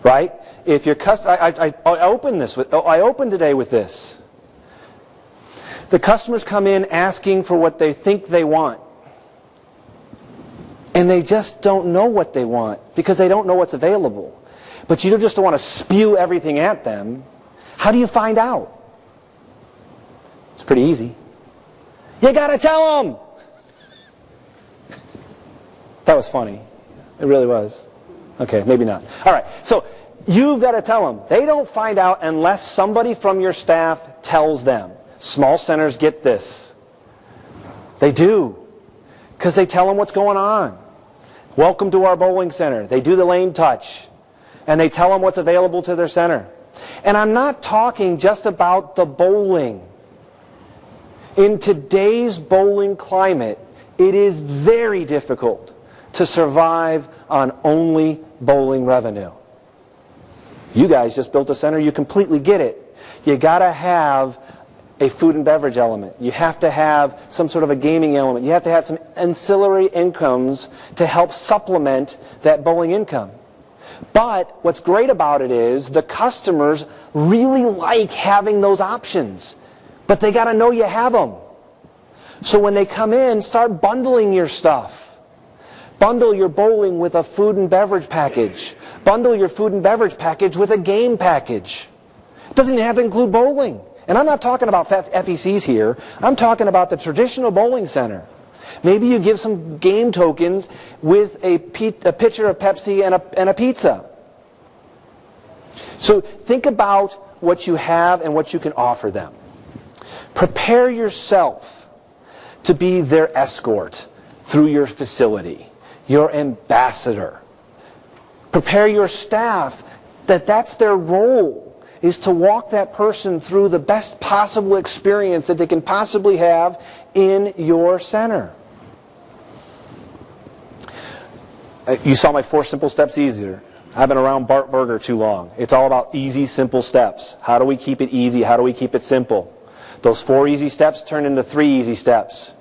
Right? If your I opened today with this. The customers come in asking for what they think they want. And they just don't know what they want because they don't know what's available. But you just don't want to spew everything at them. How do you find out? It's pretty easy. You got to tell them. That was funny. It really was. Okay, maybe not. All right, so you've got to tell them. They don't find out unless somebody from your staff tells them. Small centers get this. They do. Because they tell them what's going on. Welcome to our bowling center. They do the lane touch. And they tell them what's available to their center. And I'm not talking just about the bowling. In today's bowling climate, it is very difficult to survive on only bowling revenue. You guys just built a center. You completely get it. You got to have a food and beverage element. You have to have some sort of a gaming element. You have to have some ancillary incomes to help supplement that bowling income. But what's great about it is the customers really like having those options. But they got to know you have them. So when they come in, start bundling your stuff. Bundle your bowling with a food and beverage package. Bundle your food and beverage package with a game package. It doesn't even have to include bowling. And I'm not talking about FECs here. I'm talking about the traditional bowling center. Maybe you give some game tokens with a pitcher of Pepsi and a pizza. So think about what you have and what you can offer them. Prepare yourself to be their escort through your facility, your ambassador. Prepare your staff that that's their role, is to walk that person through the best possible experience that they can possibly have in your center. You saw my 4 simple steps easier. I've been around Bart Berger too long. It's all about easy, simple steps. How do we keep it easy? How do we keep it simple? Those 4 easy steps turn into 3 easy steps.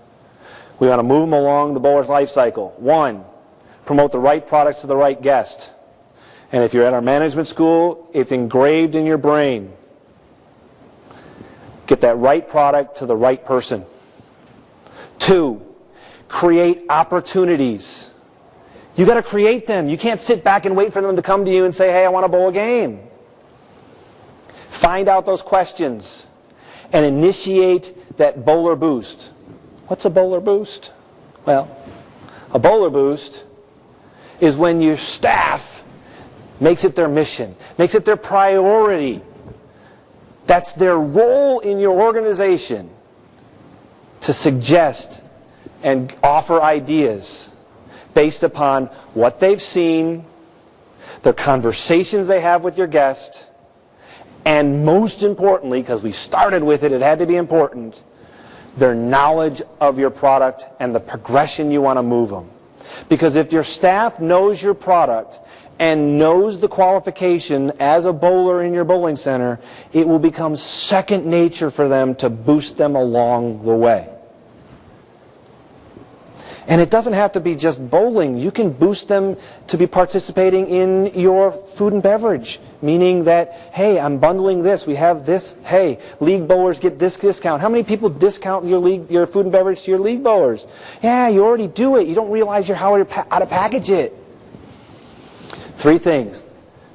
We want to move them along the bowler's life cycle. 1, promote the right products to the right guest. And if you're at our management school, it's engraved in your brain. Get that right product to the right person. 2, create opportunities. You got to create them. You can't sit back and wait for them to come to you and say, hey, I want to bowl a game. Find out those questions and initiate that bowler boost. What's a bowler boost? Well, a bowler boost is when your staff makes it their mission, makes it their priority. That's their role in your organization, to suggest and offer ideas based upon what they've seen, their conversations they have with your guest, and most importantly, because we started with it, it had to be important, their knowledge of your product and the progression you want to move them. Because if your staff knows your product and knows the qualification as a bowler in your bowling center, it will become second nature for them to boost them along the way. And it doesn't have to be just bowling. You can boost them to be participating in your food and beverage, meaning that, hey, I'm bundling this, we have this, hey, league bowlers get this discount. How many people discount your food and beverage to your league bowlers? Yeah, you already do it. You don't realize how to package it. 3 things.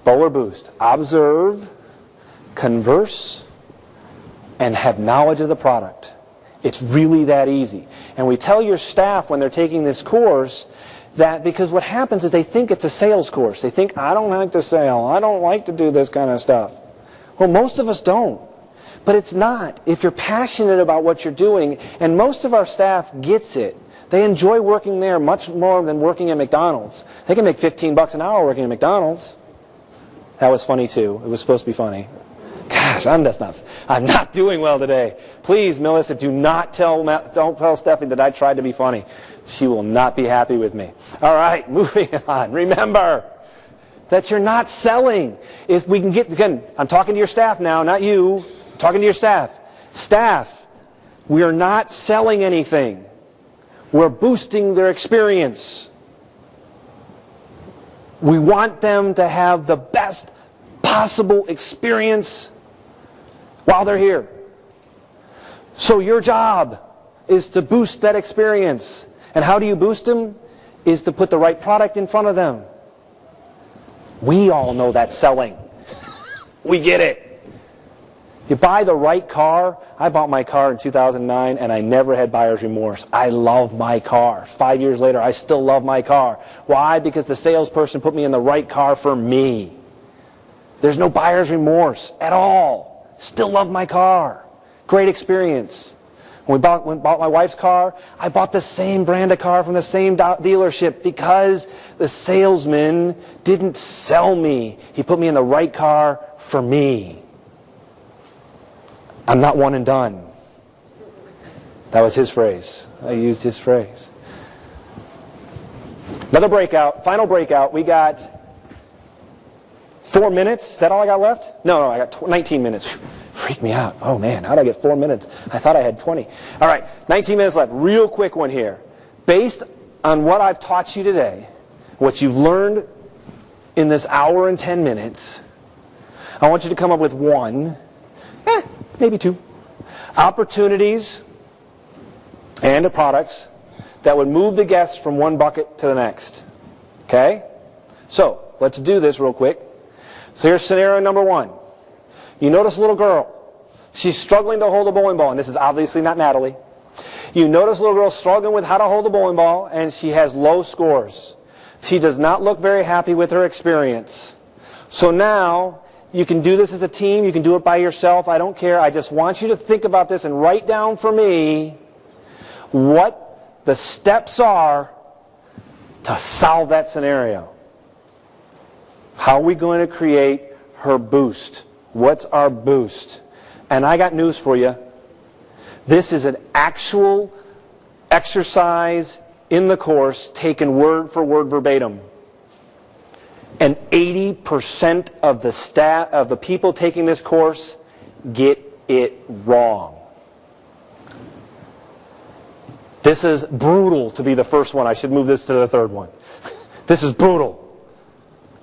Bowler boost. Observe, converse, and have knowledge of the product. It's really that easy. And we tell your staff when they're taking this course that, because what happens is they think it's a sales course. They think, I don't like to sell. I don't like to do this kind of stuff. Well, most of us don't. But it's not. If you're passionate about what you're doing, and most of our staff gets it. They enjoy working there much more than working at McDonald's. They can make $15 an hour working at McDonald's. That was funny too. It was supposed to be funny. Gosh, I'm not doing well today. Please, Melissa, don't tell Stephanie that I tried to be funny. She will not be happy with me. All right, moving on. Remember that you're not selling. If we can get, again, I'm talking to your staff now, not you. I'm talking to your staff. Staff, we are not selling anything. We're boosting their experience. We want them to have the best possible experience while they're here. So your job is to boost that experience. And how do you boost them? Is to put the right product in front of them. We all know that's selling. We get it. You buy the right car. I bought my car in 2009 and I never had buyer's remorse. I love my car. 5 years later, I still love my car. Why? Because the salesperson put me in the right car for me. There's no buyer's remorse at all. Still love my car. Great experience. When we bought my wife's car, I bought the same brand of car from the same dealership because the salesman didn't sell me. He put me in the right car for me. I'm not one and done. That was his phrase. I used his phrase. Another breakout, final breakout. We got 4 minutes. Is that all I got left? No, I got 19 minutes. Freaked me out. Oh man, how did I get 4 minutes? I thought I had 20. All right, 19 minutes left. Real quick one here. Based on what I've taught you today, what you've learned in this hour and 10 minutes, I want you to come up with one, maybe 2, opportunities and products that would move the guests from one bucket to the next. Okay? So, let's do this real quick. So here's scenario number 1. You notice a little girl. She's struggling to hold a bowling ball, and this is obviously not Natalie. You notice a little girl struggling with how to hold a bowling ball, and she has low scores. She does not look very happy with her experience. So now, you can do this as a team. You can do it by yourself. I don't care. I just want you to think about this and write down for me what the steps are to solve that scenario. How are we going to create her boost? What's our boost? And I got news for you. This is an actual exercise in the course taken word for word verbatim. And 80% of the people taking this course get it wrong. This is brutal to be the first one. I should move this to the third one. This is brutal.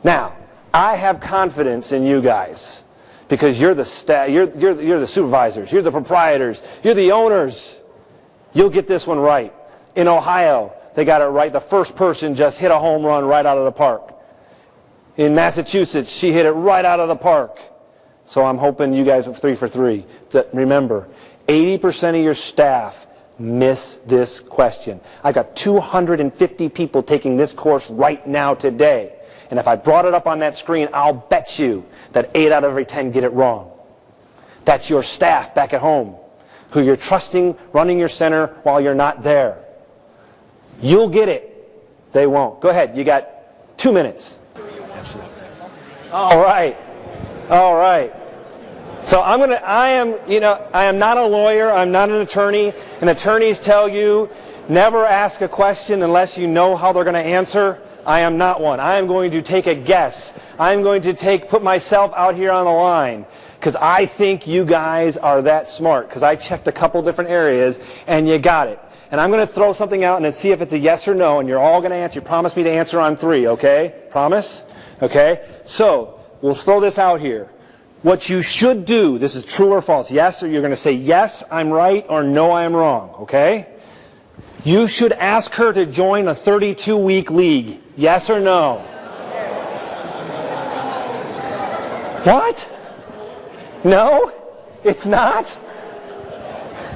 Now, I have confidence in you guys because you're the you're the supervisors, you're the proprietors, you're the owners. You'll get this one right. In Ohio, they got it right. The first person just hit a home run right out of the park. In Massachusetts, she hit it right out of the park. So I'm hoping you guys are 3 for 3. Remember, 80% of your staff miss this question. I got 250 people taking this course right now today. And if I brought it up on that screen, I'll bet you that 8 out of every 10 get it wrong. That's your staff back at home, who you're trusting running your center while you're not there. You'll get it. They won't. Go ahead. You got 2 minutes. All right. All right. So I am not a lawyer. I'm not an attorney. And attorneys tell you never ask a question unless you know how they're going to answer. I am not one. I am going to take a guess. I'm going to put myself out here on the line because I think you guys are that smart because I checked a couple different areas and you got it. And I'm going to throw something out and then see if it's a yes or no, and you're all going to answer. You promise me to answer on 3, okay? Promise? Okay? So we'll throw this out here. What you should do, this is true or false, yes, or you're going to say yes, I'm right, or no, I'm wrong, okay? You should ask her to join a 32-week league, yes or no? What? No? It's not?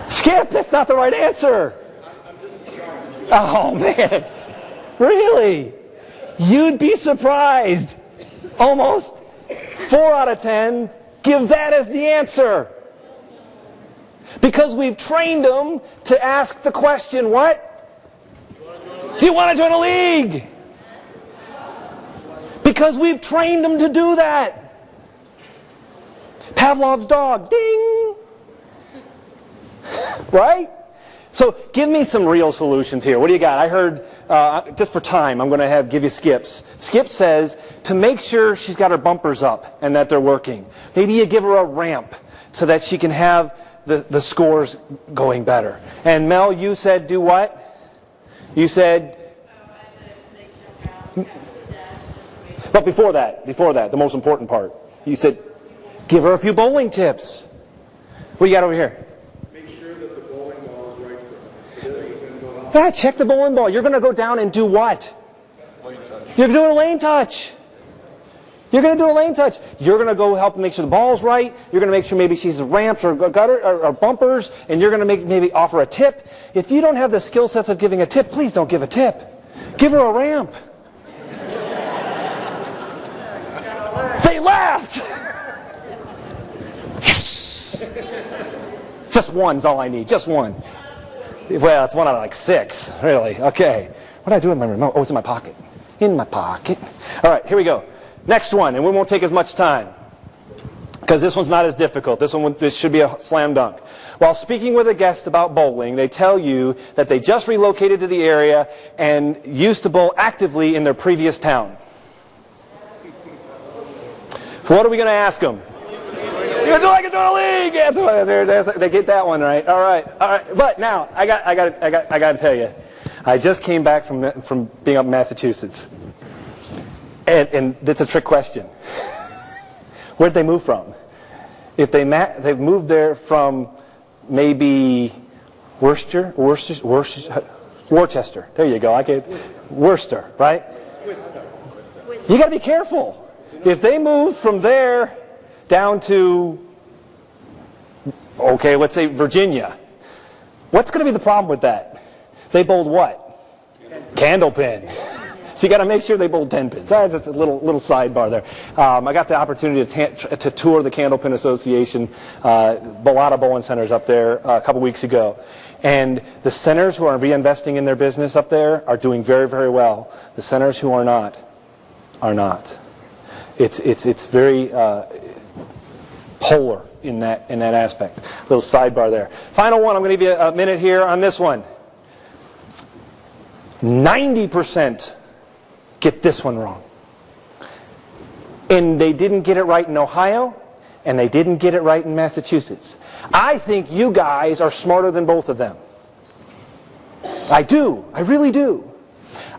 Skip, that's not the right answer. Oh, man. Really? You'd be surprised. Almost 4 out of 10 give that as the answer. Because we've trained them to ask the question, what? Do you want to join a league? Because we've trained them to do that. Pavlov's dog, ding. Right? So give me some real solutions here. What do you got? I heard, just for time, I'm going to give you Skip's. Skip says to make sure she's got her bumpers up and that they're working. Maybe you give her a ramp so that she can have the scores going better. And Mel, you said do what? You said... But before that, the most important part, you said give her a few bowling tips. What do you got over here? Yeah, check the bowling ball. You're going to go down and do what? You're doing a lane touch. You're going to do a lane touch. You're going to go help make sure the ball's right. You're going to make sure maybe she's ramps or gutter or bumpers, and you're going to maybe offer a tip. If you don't have the skill sets of giving a tip, please don't give a tip. Give her a ramp. They laughed. Yes. Just one's all I need. Just one. Well, it's 1 out of like 6, really. Okay. What did I do with my remote? Oh, it's in my pocket. In my pocket. All right, here we go. Next one, and we won't take as much time because this one's not as difficult. This should be a slam dunk. While speaking with a guest about bowling, they tell you that they just relocated to the area and used to bowl actively in their previous town. So what are we going to ask them? You're like a join a league. They get that one right. All right. But now I got to tell you, I just came back from being up in Massachusetts, and it's a trick question. Where'd they move from? If they've moved there from maybe Worcester. There you go. Worcester, right? You got to be careful. If they moved from there down to, okay, let's say Virginia. What's going to be the problem with that? They bowled what? Candlepin. So you got to make sure they bowled 10 pins. That's just a little sidebar there. I got the opportunity to tour the Candlepin Association, a lot of bowling centers up there a couple weeks ago. And the centers who are reinvesting in their business up there are doing very, very well. The centers who are not, are not. It's very polar in that aspect. Little sidebar there. Final one. I'm going to give you a minute here on this one. 90% get this one wrong, and they didn't get it right in Ohio, and they didn't get it right in Massachusetts. I think you guys are smarter than both of them. I do. I really do.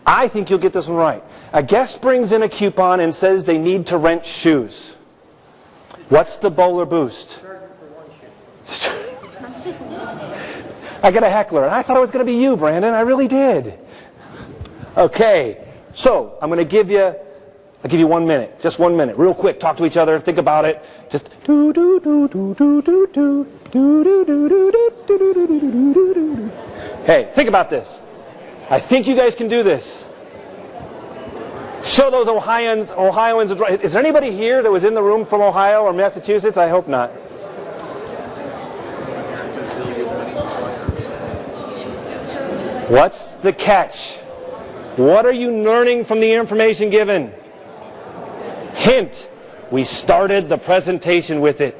I think you'll get this one right. A guest brings in a coupon and says they need to rent shoes. What's the bowler boost? I got a heckler, and I thought it was going to be you, Brandon. I really did. Okay, so I'm going to give you I'll give you 1 minute, just 1 minute, real quick. Talk to each other, think about it. Just do do do do do do do do do do do do do do do. Hey, think about this. I think you guys can do this. Show those Ohioans. Is there anybody here that was in the room from Ohio or Massachusetts? I hope not. What's the catch? What are you learning from the information given? Hint, we started the presentation with it.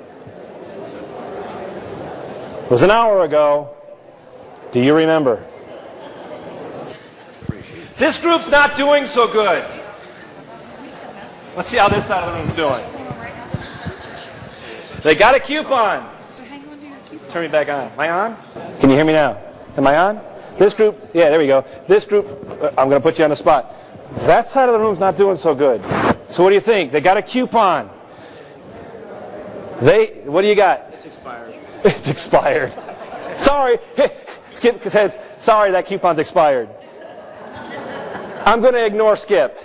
It was an hour ago. Do you remember? This group's not doing so good. Let's see how this side of the room's doing. They got a coupon. Turn me back on. Am I on? Can you hear me now? Am I on? This group, yeah, there we go. This group, I'm going to put you on the spot. That side of the room's not doing so good. So what do you think? They got a coupon. What do you got? It's expired. It's expired. Sorry. Skip says, sorry, that coupon's expired. I'm going to ignore Skip.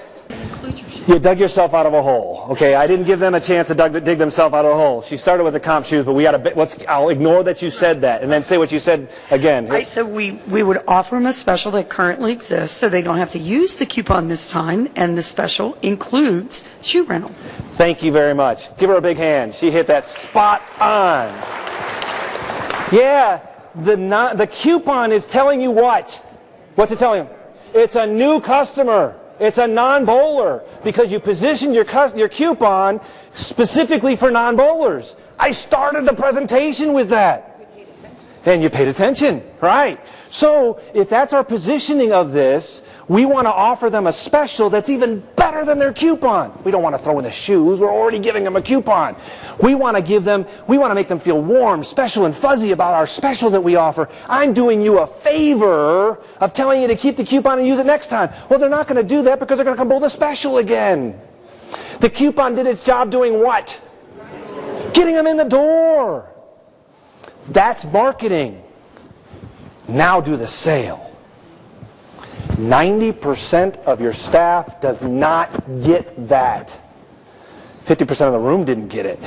You dug yourself out of a hole. Okay, I didn't give them a chance to dig themselves out of a hole. She started with the comp shoes, but we got a. I'll ignore that you said that, and then say what you said again. I said we would offer them a special that currently exists, so they don't have to use the coupon this time, and the special includes shoe rental. Thank you very much. Give her a big hand. She hit that spot on. Yeah, the coupon is telling you what? What's it telling you? It's a new customer. It's a non-bowler because you positioned your coupon specifically for non-bowlers. I started the presentation with that. And you paid attention, right? So if that's our positioning of this, we want to offer them a special that's even better than their coupon. We don't want to throw in the shoes. We're already giving them a coupon. We want to make them feel warm, special, and fuzzy about our special that we offer. I'm doing you a favor of telling you to keep the coupon and use it next time. Well, they're not going to do that because they're going to come bowl the special again. The coupon did its job doing what? Getting them in the door. That's marketing. Now do the sale. 90% of your staff does not get that. 50% of the room didn't get it.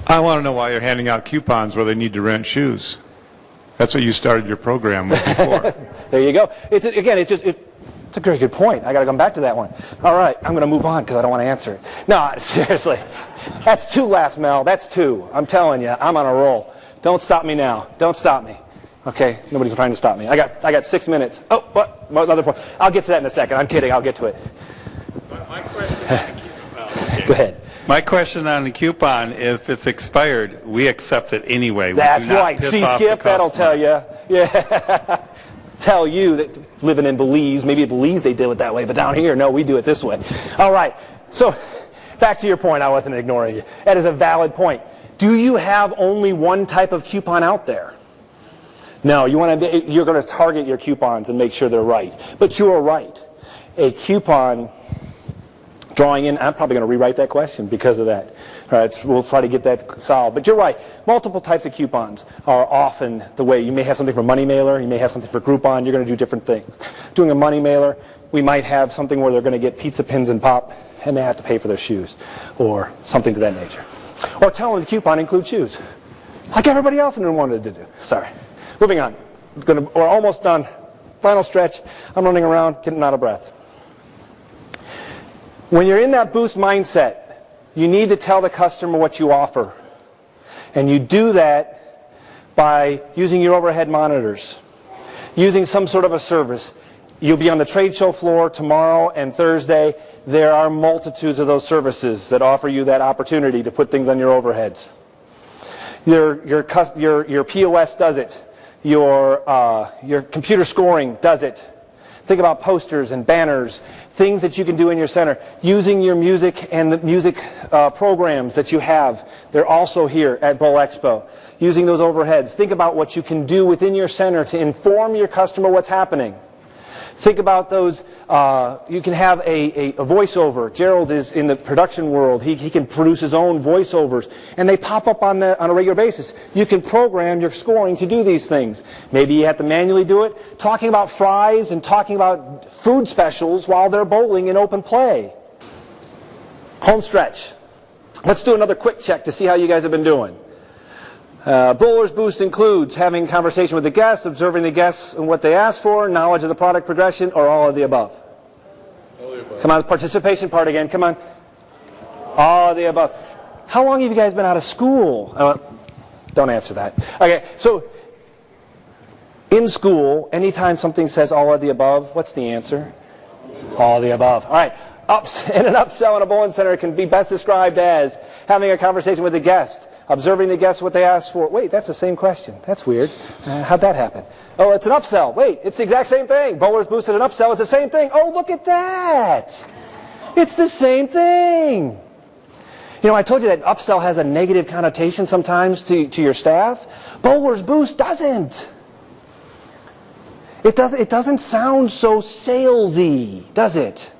I want to know why you're handing out coupons where they need to rent shoes. That's what you started your program with before. There you go. It's a very good point. I got to come back to that one. All right, I'm going to move on because I don't want to answer it. No, seriously. That's 2 laughs, Mel. That's 2. I'm telling you, I'm on a roll. Don't stop me now. Don't stop me. Okay, nobody's trying to stop me. I got 6 minutes. Oh, what? Another point. I'll get to that in a second. I'm kidding. I'll get to it. My question on the coupon. Go ahead. My question on the coupon, if it's expired, we accept it anyway. That's right. See, Skip, that'll tell you. Yeah. Tell you that living in Belize, maybe in Belize they do it that way, but down here, no, we do it this way. All right. So, back to your point. I wasn't ignoring you. That is a valid point. Do you have only one type of coupon out there? No, you're going to target your coupons and make sure they're right. But you are right. A coupon drawing in, I'm probably going to rewrite that question because of that. All right, we'll try to get that solved. But you're right. Multiple types of coupons are often the way. You may have something for money mailer. You may have something for Groupon. You're going to do different things. Doing a money mailer, we might have something where they're going to get pizza pins and pop, and they have to pay for their shoes or something to that nature. Or tell them the coupon includes shoes, like everybody else in the room wanted to do. Sorry. Moving on. We're almost done. Final stretch. I'm running around, getting out of breath. When you're in that boost mindset, you need to tell the customer what you offer. And you do that by using your overhead monitors, using some sort of a service. You'll be on the trade show floor tomorrow and Thursday. There are multitudes of those services that offer you that opportunity to put things on your overheads. Your POS does it. Your computer scoring does it. Think about posters and banners, things that you can do in your center. Using your music and the music programs that you have. They're also here at Bowl Expo. Using those overheads. Think about what you can do within your center to inform your customer what's happening. Think about those, you can have a voiceover. Gerald is in the production world. He can produce his own voiceovers, and they pop up on a regular basis. You can program your scoring to do these things. Maybe you have to manually do it. Talking about fries and talking about food specials while they're bowling in open play. Home stretch. Let's do another quick check to see how you guys have been doing. Bowler's Boost includes having a conversation with the guests, observing the guests and what they ask for, knowledge of the product progression, or all of the above. All of the above. Come on, participation part again. Come on. All of the above. How long have you guys been out of school? Don't answer that. Okay, so in school, anytime something says all of the above, what's the answer? All of the above. All right. And an upsell in a bowling center can be best described as having a conversation with the guest, observing the guests what they ask for. Wait, that's the same question. That's weird. How'd that happen? Oh, it's an upsell. Wait, it's the exact same thing. Bowler's Boost and an upsell is the same thing. Oh, look at that. It's the same thing. You know, I told you that upsell has a negative connotation sometimes to your staff. Bowler's Boost doesn't. It doesn't sound so salesy, does it?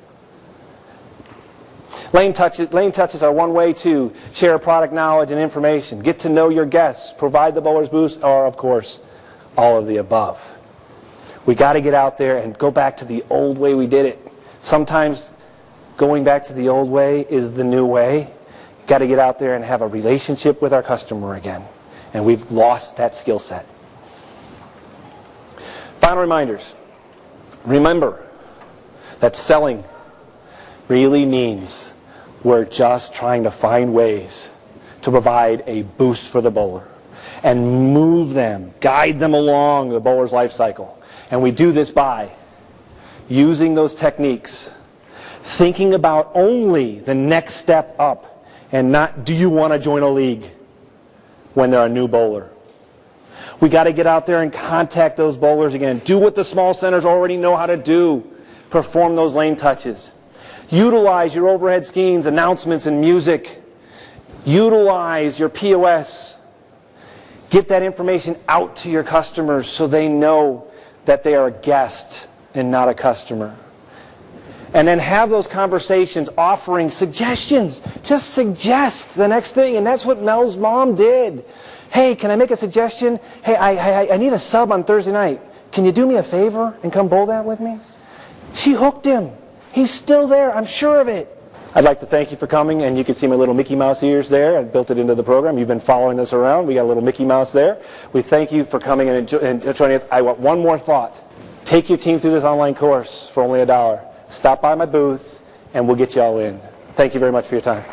Lane touches are one way to share product knowledge and information, get to know your guests, provide the Bowler's Boost, or, of course, all of the above. We got to get out there and go back to the old way we did it. Sometimes going back to the old way is the new way. Got to get out there and have a relationship with our customer again. And we've lost that skill set. Final reminders. Remember that selling really means we're just trying to find ways to provide a boost for the bowler and move them, guide them along the bowler's life cycle. And we do this by using those techniques, thinking about only the next step up and not, do you want to join a league when they're a new bowler? We got to get out there and contact those bowlers again. Do what the small centers already know how to do. Perform those lane touches. Utilize your overhead schemes, announcements, and music. Utilize your POS. Get that information out to your customers so they know that they are a guest and not a customer. And then have those conversations offering suggestions. Just suggest the next thing. And that's what Mel's mom did. Hey, can I make a suggestion? Hey, I need a sub on Thursday night. Can you do me a favor and come bowl that with me? She hooked him. He's still there. I'm sure of it. I'd like to thank you for coming, and you can see my little Mickey Mouse ears there. I built it into the program. You've been following us around. We got a little Mickey Mouse there. We thank you for coming and joining us. I want one more thought. Take your team through this online course for only $1. Stop by my booth, and we'll get you all in. Thank you very much for your time.